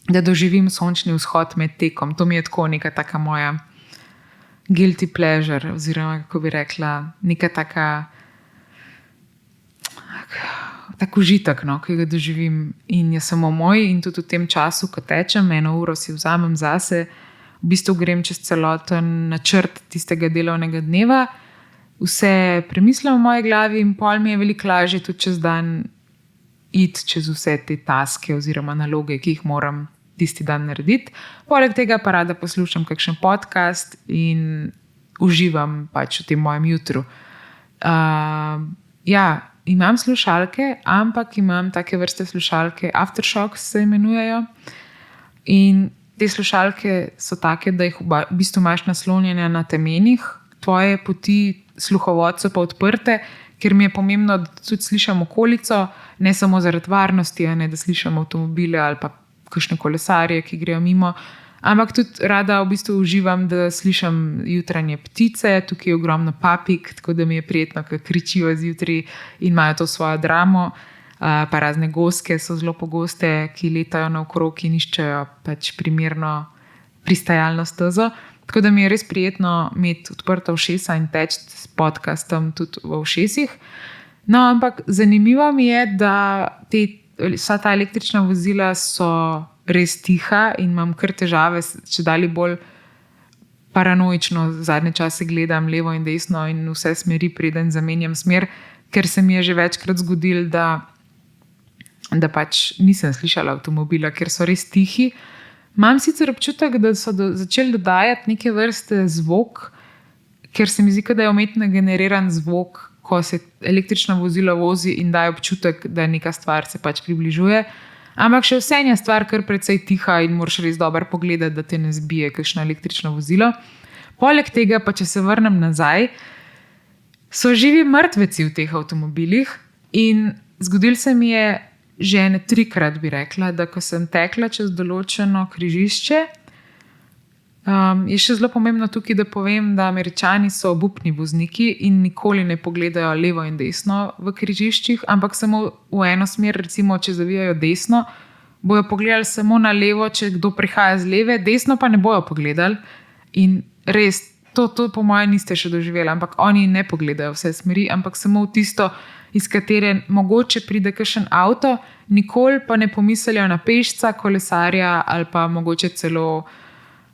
da doživim sončni vzhod med tekom. To mi je tako neka taka moja guilty pleasure, oziroma, kako bi rekla, neka taka tak užitek, no, ki ga doživim in je samo moj in tudi v tem času, ko tečem, 1 uro si vzamem zase, v bistvu grem čez celoten načrt tistega delovnega dneva, vse premislim v moji glavi in pol mi je veliko lažje tudi čez dan iti čez vse te taske oziroma naloge, ki jih moram tisti dan narediti. Poleg tega pa rada poslušam kakšen podcast in uživam pač v tem mojem jutru. Ja, imam slušalke, ampak imam take vrste slušalke, Aftershocks se imenujejo. In te slušalke so take, da jih v bistvu imaš naslonjene na temenih, tvoje poti sluhovod so pa odprte, ker mi je pomembno, da tudi slišam okolico, ne samo zaradi varnosti, ne da slišam avtomobile ali pa kakšne kolesarje, ki grejo mimo, ampak tudi rada v bistvu uživam, da slišam jutranje ptice, tukaj je ogromno papig, tako da mi je prijetno, ker kričijo zjutraj in imajo to svojo dramo, pa razne goske so zelo pogoste, ki letajo naokrog in iščejo pač primerno pristajalno stezo. Tako da mi je res prijetno imeti odprta ušesa in teči s podcastom tudi v ušesih. No, ampak zanimivo mi je, da vsa ta električna vozila so res tiha in imam kar težave, če dali bolj paranoično zadnje čase gledam levo in desno in vse smeri, preden zamenjam smer, ker se mi je že večkrat zgodilo, da pač nisem slišala avtomobila, ker so res tihi. Imam sicer občutek, da so začeli dodajati neke vrste zvok, ker se mi zdi, da je umetno generiran zvok, ko se električno vozilo vozi in daje občutek, da neka stvar se pač približuje. Ampak še vse je stvar kar precej tiha in moraš res dobro pogledati, da te ne zbije kakšno električno vozilo. Poleg tega pa, če se vrnem nazaj, so živi mrtveci v teh avtomobilih in zgodilo se mi je že 3-krat, bi rekla, da ko sem tekla čez določeno križišče, je še zelo pomembno tukaj, da povem, da Američani so obupni vozniki in nikoli ne pogledajo levo in desno v križiščih, ampak samo v eno smer, recimo, če zavijajo desno, bojo pogledali samo na levo, če kdo prihaja z leve, desno pa ne bojo pogledali. In res, to po mojem niste še doživeli, ampak oni ne pogledajo vse smeri, ampak samo v tisto, iz katere mogoče pride kakšen avto, nikoli pa ne pomislijo na pešca, kolesarja ali pa mogoče celo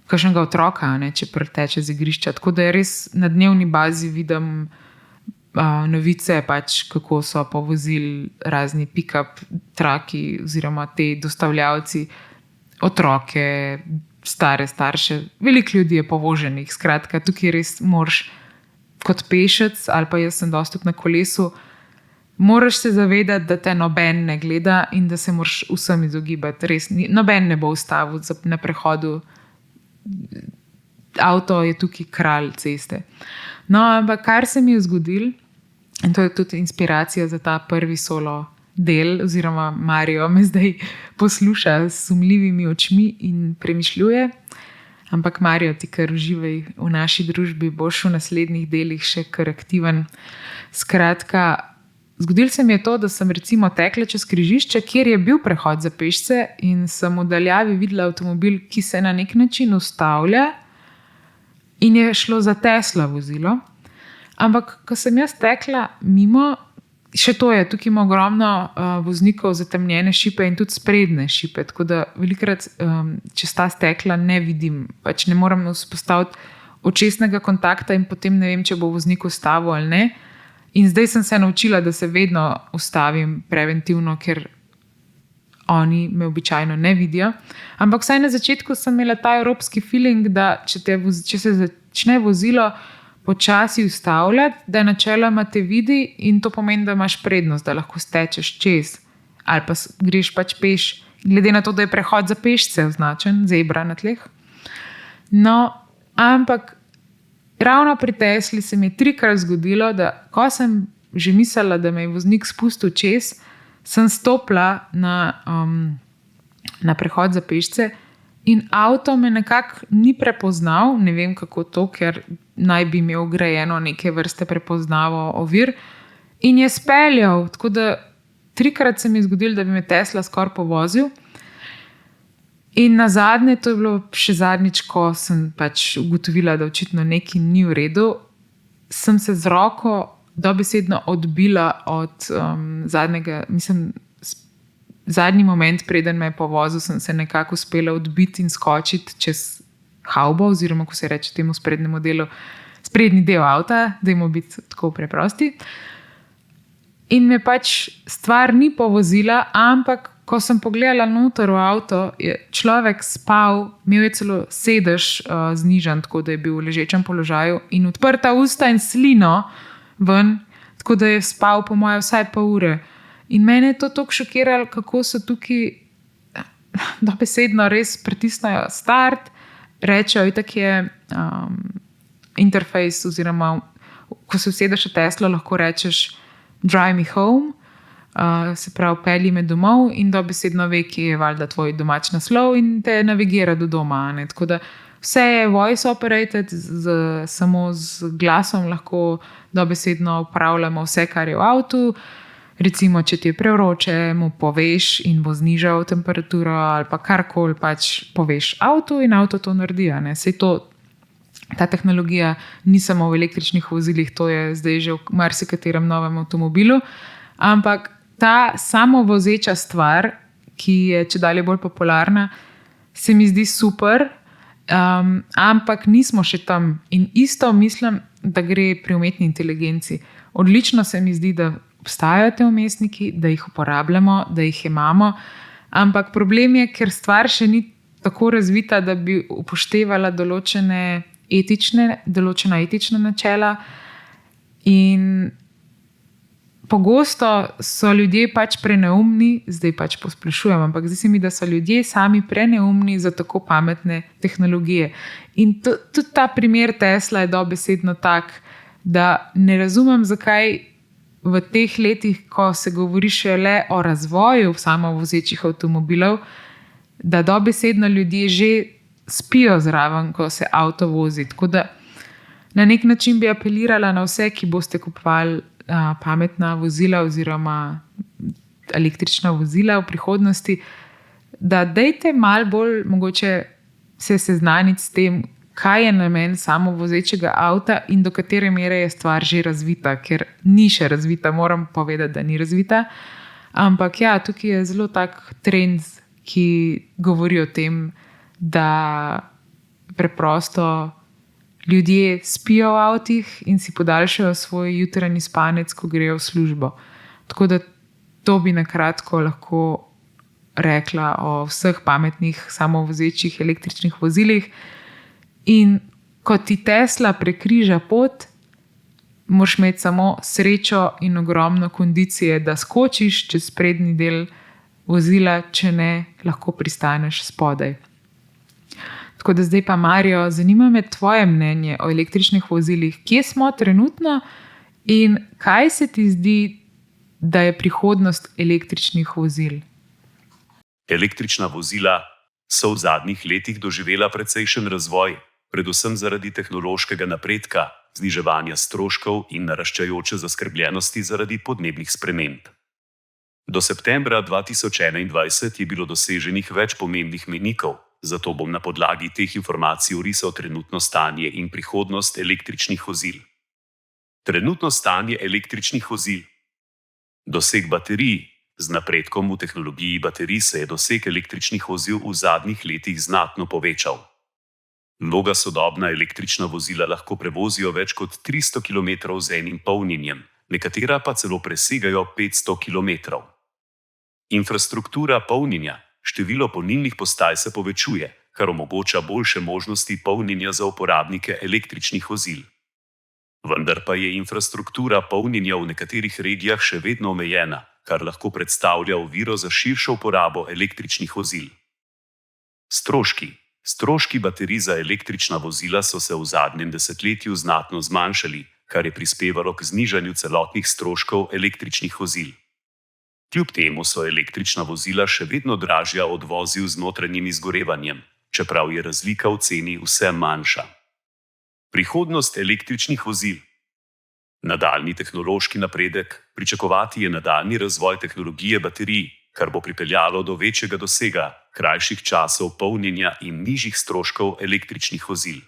kakšnega otroka, če preteče z igrišča. Tako da je res na dnevni bazi vidim novice, kako so povozili razni pick-up traki oziroma te dostavljavci, otroke, stare starše. Veliko ljudi je povoženih. Skratka, tukaj res moraš kot pešec, ali pa jaz sem dosti na kolesu, moraš se zavedati, da te noben ne gleda in da se moraš vsem izogibati. Res, noben ne bo ustavil na prehodu. Avto je tukaj kralj ceste. No, ampak kar se mi je zgodilo, in to je tudi inspiracija za ta prvi solo del, oziroma Mario me zdaj posluša s sumljivimi očmi in premišljuje, ampak Mario, ti kar uživaj v naši družbi, boš v naslednjih delih še kar aktiven. Skratka, zgodilo se mi je to, da sem recimo tekla čez križišče, kjer je bil prehod za pešce in sem v daljavi videla avtomobil, ki se na nek način ustavlja in je šlo za Tesla vozilo. Ampak, ko sem jaz tekla mimo, še to je, tukaj ima ogromno voznikov zatemnjene šipe in tudi sprednje šipe, tako da velikokrat čez ta stekla ne vidim, ne moram vzpostaviti očesnega kontakta in potem ne vem, če bo voznik ustavil ali ne. In zdaj sem se naučila, da se vedno ustavim preventivno, ker oni me običajno ne vidijo. Ampak vsaj na začetku sem imela ta evropski feeling, da če se začne vozilo počasi ustavljati, da načeloma te vidi in to pomeni, da imaš prednost, da lahko stečeš čez ali pa greš peš, glede na to, da je prehod za pešce označen, zebra na tleh. No, ampak ravno pri Tesli se mi je 3-krat zgodilo, da ko sem že mislila, da me je voznik spustil čez, sem stopila na prehod za pešce in avto me nekako ni prepoznal, ne vem kako to, ker naj bi imel vgrajeno neke vrste prepoznavo ovir in je speljal, tako da 3-krat se mi je zgodilo, da bi me Tesla skoraj povozil. In nazadnje, to je bilo še zadnjič, ko sem ugotovila, da očitno nekaj ni v redu, sem se z roko dobesedno odbila od zadnjega, zadnji moment, preden me je povozil, sem se nekako uspela odbiti in skočiti čez havbo, oziroma ko se reče temu sprednjemu delu, sprednji del avta, dajmo biti tako preprosti. In me stvar ni povozila, ampak ko sem pogledala noter v avto, je človek spal, imel je celo sedež znižan, tako da je bil v ležečem položaju in odprta usta in slino ven, tako da je spal po moje vsaj pol ure. In mene je to toliko šokiralo, kako so tukaj dobesedno res pritisnajo start, rečejo, itak je interfejs, oziroma ko se usedeš v Teslo, lahko rečeš drive me home, se pravi, pelji me domov in dobesedno ve, ki je valjda tvoj domač naslov in te navigira do doma. Tako da vse je voice operated, samo z glasom lahko dobesedno upravljamo vse, kar je v avtu. Recimo, če ti je prevroče, mu poveš in bo znižal temperaturo ali pa karkoli poveš avtu in avto to naredi. Sej ta tehnologija ni samo v električnih vozilih, to je zdaj že v marsikaterem novem avtomobilu, ampak ta samovozeča stvar, ki je čedalje bolj popularna, se mi zdi super, ampak nismo še tam. In isto mislim, da gre pri umetni inteligenci. Odlično se mi zdi, da obstajajo te vmesniki, da jih uporabljamo, da jih imamo, ampak problem je, ker stvar še ni tako razvita, da bi upoštevala določena etična načela in pogosto so ljudje preneumni, zdaj posplošujem, ampak zdi se mi, da so ljudje sami preneumni za tako pametne tehnologije. In tudi ta primer Tesla je dobesedno tak, da ne razumem, zakaj v teh letih, ko se govori šele o razvoju samovozečih avtomobilov, da dobesedno ljudje že spijo zraven, ko se avto vozi. Tako da na nek način bi apelirala na vse, ki boste kupovali pametna vozila oziroma električna vozila v prihodnosti, da dajte malo bolj mogoče se seznaniti s tem, kaj je namen samovozečega avta in do katere mere je stvar že razvita, ker ni še razvita, moram povedati, da ni razvita. Ampak ja, tukaj je zelo tak trend, ki govori o tem, da preprosto ljudje spijo v avtih in si podaljšajo svoj jutranji spanec, ko grejo v službo. Tako da to bi na kratko lahko rekla o vseh pametnih samovozečih električnih vozilih. In ko ti Tesla prekriža pot, moraš imeti samo srečo in ogromno kondicije, da skočiš čez prednji del vozila, če ne, lahko pristaneš spodaj. Tako da zdaj pa, Mario, zanima me tvoje mnenje o električnih vozilih. Kje smo trenutno in kaj se ti zdi, da je prihodnost električnih vozil? Električna vozila so v zadnjih letih doživela precejšen razvoj, predvsem zaradi tehnološkega napredka, zniževanja stroškov in naraščajoče zaskrbljenosti zaradi podnebnih sprememb. Do septembra 2021 je bilo doseženih več pomembnih mejnikov, zato bom na podlagi teh informacij orisal trenutno stanje in prihodnost električnih vozil. Trenutno stanje električnih vozil. Doseg baterij. Z napredkom v tehnologiji baterij se je doseg električnih vozil v zadnjih letih znatno povečal. Mnoga sodobna električna vozila lahko prevozijo več kot 300 km z enim polnjenjem, nekatera pa celo presegajo 500 km. Infrastruktura polnjenja. Število polnilnih postaj se povečuje, kar omogoča boljše možnosti polnjenja za uporabnike električnih vozil. Vendar pa je infrastruktura polnjenja v nekaterih regijah še vedno omejena, kar lahko predstavlja oviro za širšo uporabo električnih vozil. Stroški. Stroški baterij za električna vozila so se v zadnjem desetletju znatno zmanjšali, kar je prispevalo k znižanju celotnih stroškov električnih vozil. Kljub temu so električna vozila še vedno dražja od vozil z notranjim izgorevanjem, čeprav je razlika v ceni vse manjša. Prihodnost električnih vozil. Nadaljnji tehnološki napredek. Pričakovati je nadaljnji razvoj tehnologije baterij, kar bo pripeljalo do večjega dosega, krajših časov polnjenja in nižjih stroškov električnih vozil.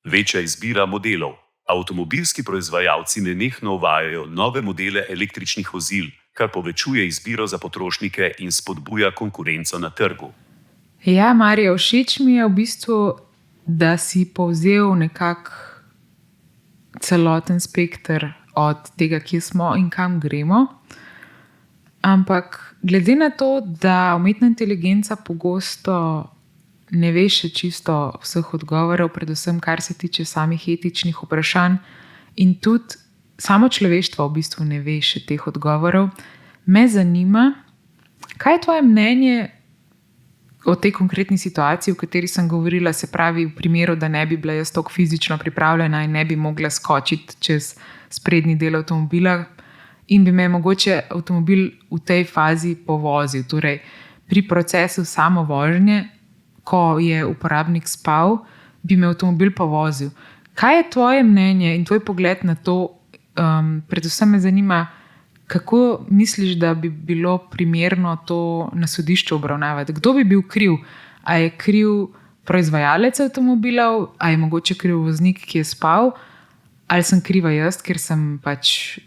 Večja izbira modelov. Avtomobilski proizvajalci nenehno uvajajo nove modele električnih vozil, kar povečuje izbiro za potrošnike in spodbuja konkurenco na trgu. Ja, Mario, všeč mi je v bistvu, da si povzel nekako celoten spekter od tega, kje smo in kam gremo. Ampak glede na to, da umetna inteligenca pogosto ne ve še čisto vseh odgovorov, predvsem kar se tiče samih etičnih vprašanj, in tudi samo človeštvo v bistvu ne ve še teh odgovorov, me zanima, kaj je tvoje mnenje o tej konkretni situaciji, o kateri sem govorila, se pravi v primeru, da ne bi bila jaz toliko fizično pripravljena in ne bi mogla skočiti čez sprednji del avtomobila in bi me mogoče avtomobil v tej fazi povozil. Torej, pri procesu samovožnje, ko je uporabnik spal, bi me avtomobil povozil. Kaj je tvoje mnenje in tvoj pogled na to? Predvsem me zanima, kako misliš, da bi bilo primerno to na sodišču obravnavati? Kdo bi bil kriv? A je kriv proizvajalec avtomobilov, a je mogoče kriv voznik, ki je spal, ali sem kriva jaz, ker sem pač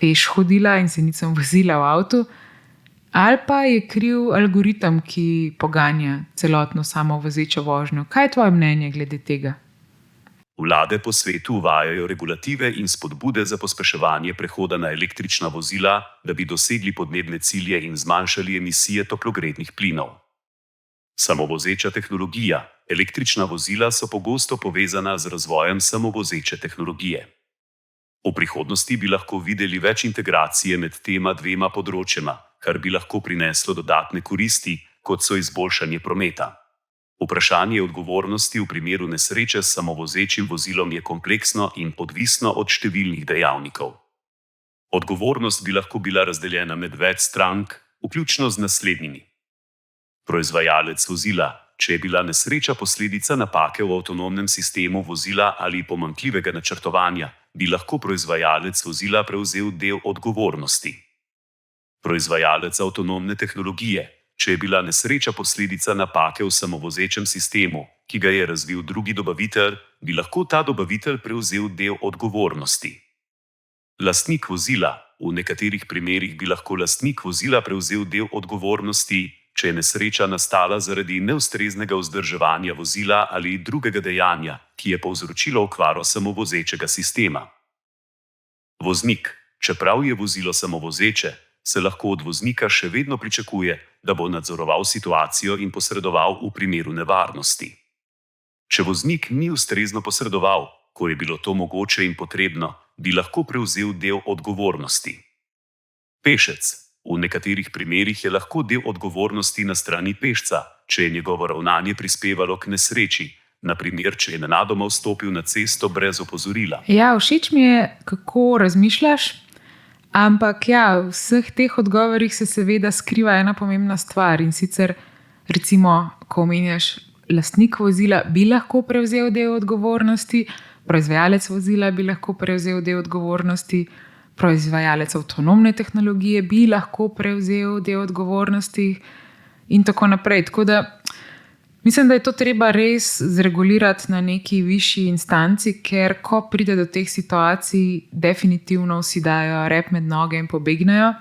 peš hodila in se nisem vozila v avtu, ali pa je kriv algoritem, ki poganja celotno samovozečo vožnjo. Kaj je tvoje mnenje glede tega? Vlade po svetu uvajajo regulative in spodbude za pospeševanje prehoda na električna vozila, da bi dosegli podnebne cilje in zmanjšali emisije toplogrednih plinov. Samovozeča tehnologija. Električna vozila so pogosto povezana z razvojem samovozeče tehnologije. V prihodnosti bi lahko videli več integracije med tema dvema področjema, kar bi lahko prineslo dodatne koristi, kot so izboljšanje prometa. Vprašanje odgovornosti v primeru nesreče s samovozečim vozilom je kompleksno in odvisno od številnih dejavnikov. Odgovornost bi lahko bila razdeljena med več strank, vključno z naslednjimi. Proizvajalec vozila, če je bila nesreča posledica napake v avtonomnem sistemu vozila ali pomanjkljivega načrtovanja, bi lahko proizvajalec vozila prevzel del odgovornosti. Proizvajalec avtonomne tehnologije, če je bila nesreča posledica napake v samovozečem sistemu, ki ga je razvil drugi dobavitelj, bi lahko ta dobavitelj prevzel del odgovornosti. Lastnik vozila, v nekaterih primerih bi lahko lastnik vozila prevzel del odgovornosti, če je nesreča nastala zaradi neustreznega vzdrževanja vozila ali drugega dejanja, ki je povzročilo okvaro samovozečega sistema. Voznik, čeprav je vozilo samovozeče, se lahko od voznika še vedno pričakuje, da bo nadzoroval situacijo in posredoval v primeru nevarnosti. Če voznik ni ustrezno posredoval, ko je bilo to mogoče in potrebno, bi lahko prevzel del odgovornosti. Pešec. V nekaterih primerih je lahko del odgovornosti na strani pešca, če je njegovo ravnanje prispevalo k nesreči, na primer, če je nenadoma vstopil na cesto brez opozorila. Ja, všeč mi je, kako razmišljaš, ampak v vseh teh odgovorih se seveda skriva ena pomembna stvar, in sicer, recimo, ko omenjaš lastnik vozila, bi lahko prevzel del odgovornosti, proizvajalec vozila bi lahko prevzel del odgovornosti, proizvajalec avtonomne tehnologije bi lahko prevzel del odgovornosti in tako naprej. Tako da mislim, da je to treba res zregulirati na neki višji instanci, ker ko pride do teh situacij, definitivno vsi dajo rep med noge in pobegnejo.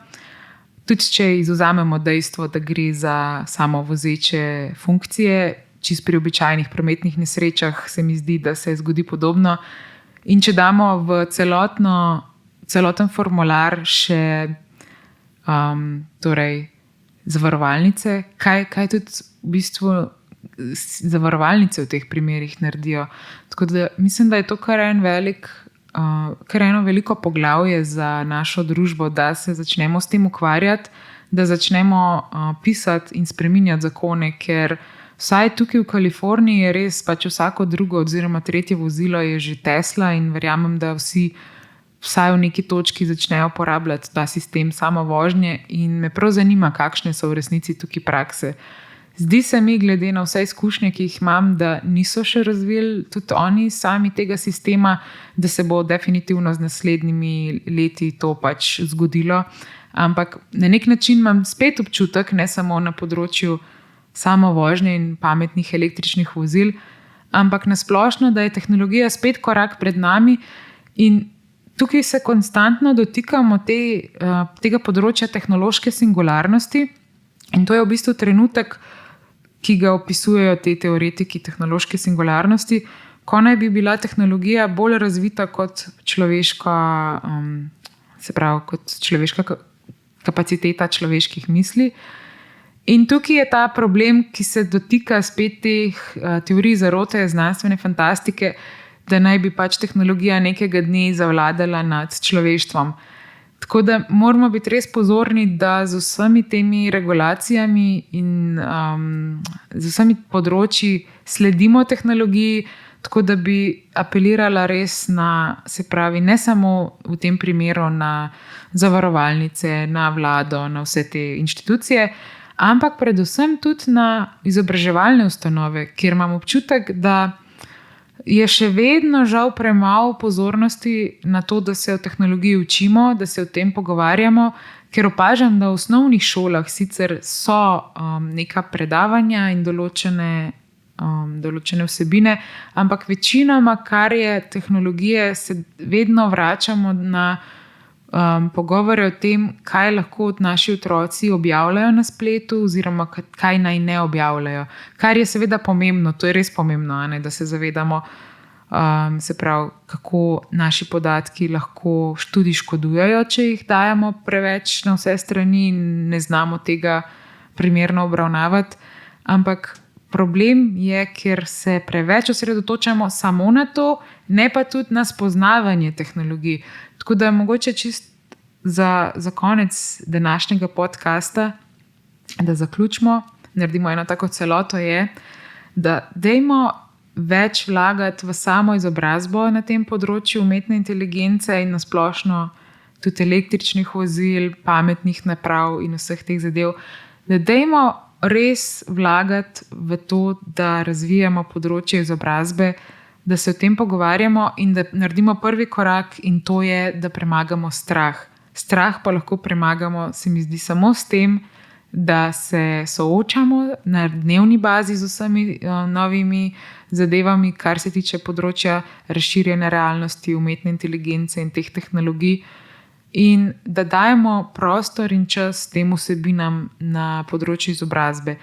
Tudi če izvzamemo dejstvo, da gre za samovozeče funkcije, čisto pri običajnih prometnih nesrečah se mi zdi, da se zgodi podobno. In če damo v celoten formular še zavarovalnice, kaj tudi v bistvu zavarovalnice v teh primerih naredijo. Tako da mislim, da je to kar eno veliko poglavje za našo družbo, da se začnemo s tem ukvarjati, da začnemo pisati in spreminjati zakone, ker vsaj tukaj v Kaliforniji je res pač vsako drugo oziroma tretje vozilo je že Tesla in verjamem, da vsi vsaj v neki točki začnejo uporabljati ta sistem samovožnje in me prav zanima, kakšne so v resnici tukaj prakse. Zdi se mi, glede na vse izkušnje, ki jih imam, da niso še razvili tudi oni sami tega sistema, da se bo definitivno z naslednjimi leti to pač zgodilo. Ampak na nek način imam spet občutek, ne samo na področju samovožnje in pametnih električnih vozil, ampak na splošno, da je tehnologija spet korak pred nami in tukaj se konstantno dotikamo tega področja tehnološke singularnosti in to je v bistvu trenutek, ki ga opisujejo te teoretiki tehnološke singularnosti, ko naj bi bila tehnologija bolj razvita kot človeška, kot človeška kapaciteta človeških misli. In tukaj je ta problem, ki se dotika spet teh teorij zarote, znanstvene fantastike, da naj bi pač tehnologija nekega dne zavladala nad človeštvom. Tako da moramo biti res pozorni, da z vsemi temi regulacijami in z vsemi področji sledimo tehnologiji, tako da bi apelirala res na, se pravi, ne samo v tem primeru na zavarovalnice, na vlado, na vse te inštitucije, ampak predvsem tudi na izobraževalne ustanove, kjer imam občutek, da je še vedno žal premalo pozornosti na to, da se o tehnologiji učimo, da se o tem pogovarjamo, ker opažam, da v osnovnih šolah sicer so neka predavanja in določene vsebine, ampak večinoma, kar je tehnologije, se vedno vračamo na pogovore o tem, kaj lahko naši otroci objavljajo na spletu oziroma kaj naj ne objavljajo. Kar je seveda pomembno, to je res pomembno, da se zavedamo, se pravi, kako naši podatki lahko tudi škodujejo, če jih dajemo preveč na vse strani in ne znamo tega primerno obravnavati. Ampak problem je, ker se preveč osredotočamo samo na to, ne pa tudi na spoznavanje tehnologij. Tako da mogoče čist za konec današnjega podcasta, da zaključimo, naredimo eno tako celoto, je, da dajmo več vlagati v samo izobrazbo na tem področju umetne inteligence in nasplošno tudi električnih vozil, pametnih naprav in vseh teh zadev, da dajmo res vlagati v to, da razvijamo področje izobrazbe, da se o tem pogovarjamo in da naredimo prvi korak, in to je, da premagamo strah. Strah pa lahko premagamo, se mi zdi, samo s tem, da se soočamo na dnevni bazi z vsemi novimi zadevami, kar se tiče področja razširjene realnosti, umetne inteligence in teh tehnologij, in da dajemo prostor in čas tem vsebinam na področju izobrazbe.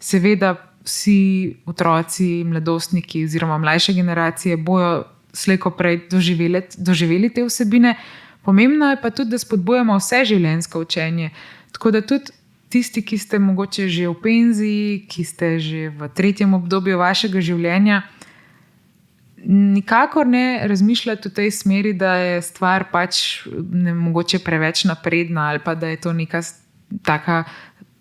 Seveda vsi otroci, mladostniki oziroma mlajše generacije bojo slej ko prej doživeli te vsebine. Pomembno je pa tudi, da spodbujamo vse življenjsko učenje. Tako da tudi tisti, ki ste mogoče že v penziji, ki ste že v 3. obdobju vašega življenja, nikakor ne razmišljati v tej smeri, da je stvar pač mogoče preveč napredna ali pa da je to neka taka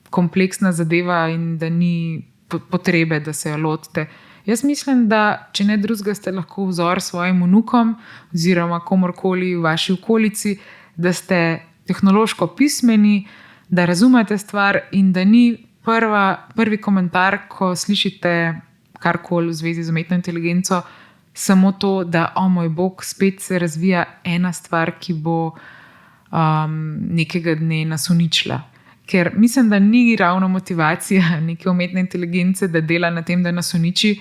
kompleksna zadeva in da ni potrebe, da se jo lotite. Jaz mislim, da če ne drugega, ste lahko vzor svojim vnukom oziroma komorkoli v vaši okolici, da ste tehnološko pismeni, da razumete stvar in da ni prvi komentar, ko slišite karkoli v zvezi z umetno inteligenco, samo to, da moj bog, spet se razvija ena stvar, ki bo nekega dne nas uničila. Ker mislim, da ni ravno motivacija neke umetne inteligence, da dela na tem, da nas uniči,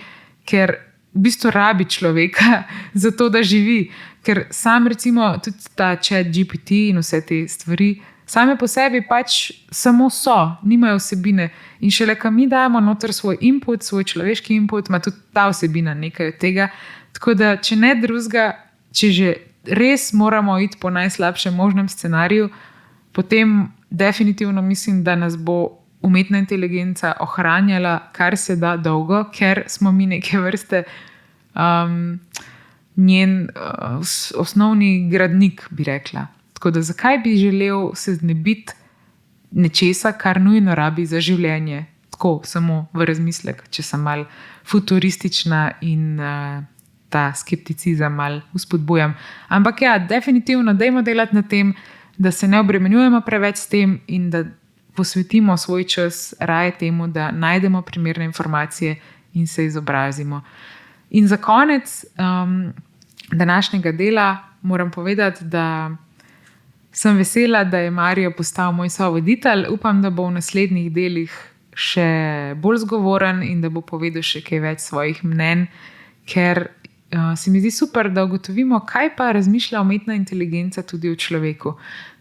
ker v bistvu rabi človeka za to, da živi. Ker sam recimo tudi ta ChatGPT in vse te stvari same po sebi pač samo so, nimajo vsebine. In šele, ko mi dajemo noter svoj input, svoj človeški input, ima tudi ta vsebina nekaj od tega. Tako da, če ne drugega, če že res moramo iti po najslabšem možnem scenariju, potem definitivno mislim, da nas bo umetna inteligenca ohranjala kar se da dolgo, ker smo mi neke vrste njen osnovni gradnik, bi rekla. Tako da zakaj bi želel se znebiti nečesa, kar nujno rabi za življenje? Tako, samo v razmislek, če sem mal futuristična in ta skepticizem mal vzpodbujam. Ampak ja, definitivno dajmo delati na tem, da se ne obremenjujemo preveč s tem in da posvetimo svoj čas raje temu, da najdemo primerne informacije in se izobrazimo. In za konec današnjega dela moram povedati, da sem vesela, da je Mario postal moj sovoditelj. Upam, da bo v naslednjih delih še bolj zgovoren in da bo povedal še kaj več svojih mnenj, ker se mi zdi super, da ugotovimo, kaj pa razmišlja umetna inteligenca tudi o človeku.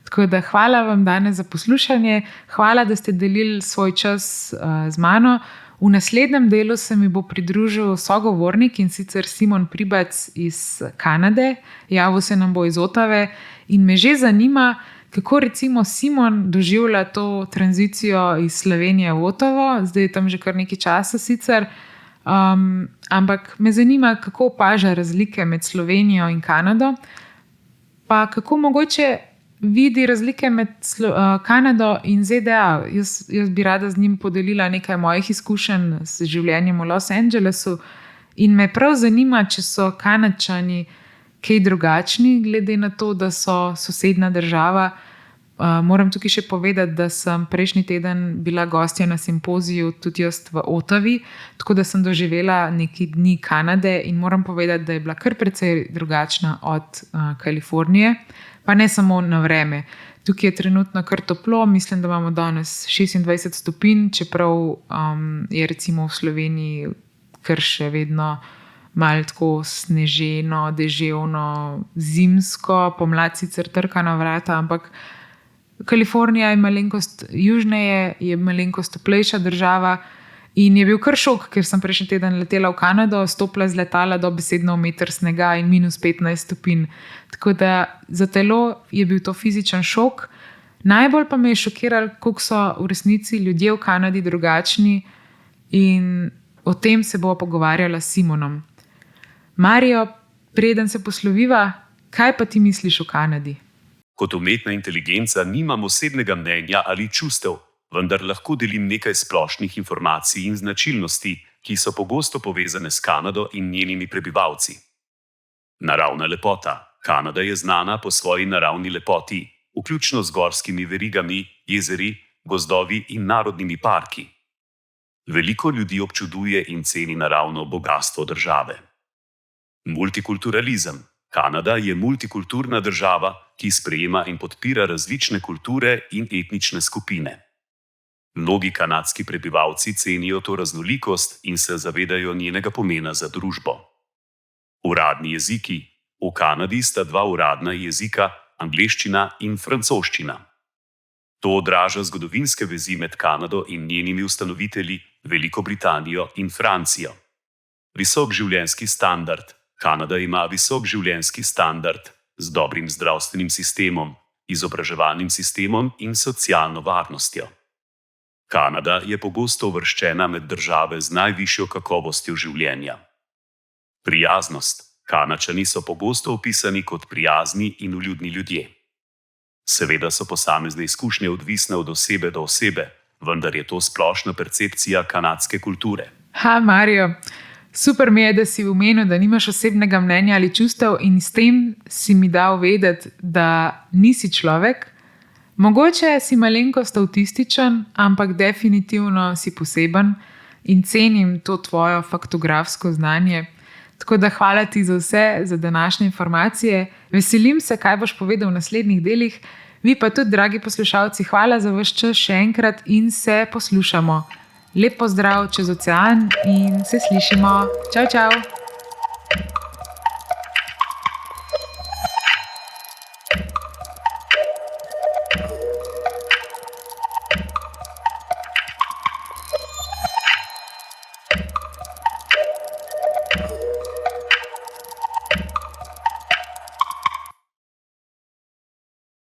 Tako da hvala vam danes za poslušanje, hvala, da ste delili svoj čas z mano. V naslednjem delu se mi bo pridružil sogovornik, in sicer Simon Pribac iz Kanade. Javil se nam bo iz Otave in me že zanima, kako recimo Simon doživlja to tranzicijo iz Slovenije v Otavo. Zdaj je tam že kar nekaj časa sicer, ampak me zanima, kako opaža razlike med Slovenijo in Kanado, pa kako mogoče vidi razlike med Kanado in ZDA. Jaz bi rada z njim podelila nekaj mojih izkušenj z življenjem v Los Angelesu in me prav zanima, če so Kanadčani kaj drugačni, glede na to, da so sosedna država. Moram tukaj še povedati, da sem prejšnji teden bila gostja na simpoziju tudi jaz v Otavi, tako da sem doživela nekaj dni Kanade in moram povedati, da je bila kar precej drugačna od Kalifornije, pa ne samo na vreme. Tukaj je trenutno kar toplo, mislim, da imamo danes 26 stopinj, čeprav je recimo v Sloveniji kar še vedno malo tako sneženo, deževno, zimsko, pomlad sicer trka na vrata, ampak Kalifornija je malenkost južneje, je malenkost toplejša država in je bil kar šok, ker sem prejšnji teden letela v Kanado, stopila z letala dobesedno v meter snega in minus 15 stopinj. Tako da za telo je bil to fizičen šok. Najbolj pa me je šokiralo, koliko so v resnici ljudje v Kanadi drugačni, in o tem se bova pogovarjala s Simonom. Mario, preden se posloviva, kaj pa ti misliš o Kanadi? Kot umetna inteligenca nimam osebnega mnenja ali čustev, vendar lahko delim nekaj splošnih informacij in značilnosti, ki so pogosto povezane s Kanado in njenimi prebivalci. Naravna lepota. Kanada je znana po svoji naravni lepoti, vključno z gorskimi verigami, jezeri, gozdovi in narodnimi parki. Veliko ljudi občuduje in ceni naravno bogastvo države. Multikulturalizem. Kanada je multikulturna država, ki sprejema in podpira različne kulture in etnične skupine. Mnogi kanadski prebivalci cenijo to raznolikost in se zavedajo njenega pomena za družbo. Uradni jeziki. V Kanadi sta dva uradna jezika, angleščina in francoščina. To odraža zgodovinske vezi med Kanado in njenimi ustanovitelji, Veliko Britanijo in Francijo. Visok življenjski standard. Kanada ima visok življenjski standard z dobrim zdravstvenim sistemom, izobraževalnim sistemom in socialno varnostjo. Kanada je pogosto uvrščena med države z najvišjo kakovostjo življenja. Prijaznost. Kanačani so pogosto opisani kot prijazni in vljudni ljudje. Seveda so posamezne izkušnje odvisne od osebe do osebe, vendar je to splošna percepcija kanadske kulture. Mario, super mi je, da si omenil, da nimaš osebnega mnenja ali čustev in s tem si mi dal vedeti, da nisi človek. Mogoče si malenkost avtističen, ampak definitivno si poseben in cenim to tvojo faktografsko znanje. Tako da hvala ti za vse, za današnje informacije. Veselim se, kaj boš povedal v naslednjih delih. Vi pa tudi, dragi poslušalci, hvala za vaš čas še enkrat in se poslušamo. Lep pozdrav čez ocean in se slišimo. Čau, čau!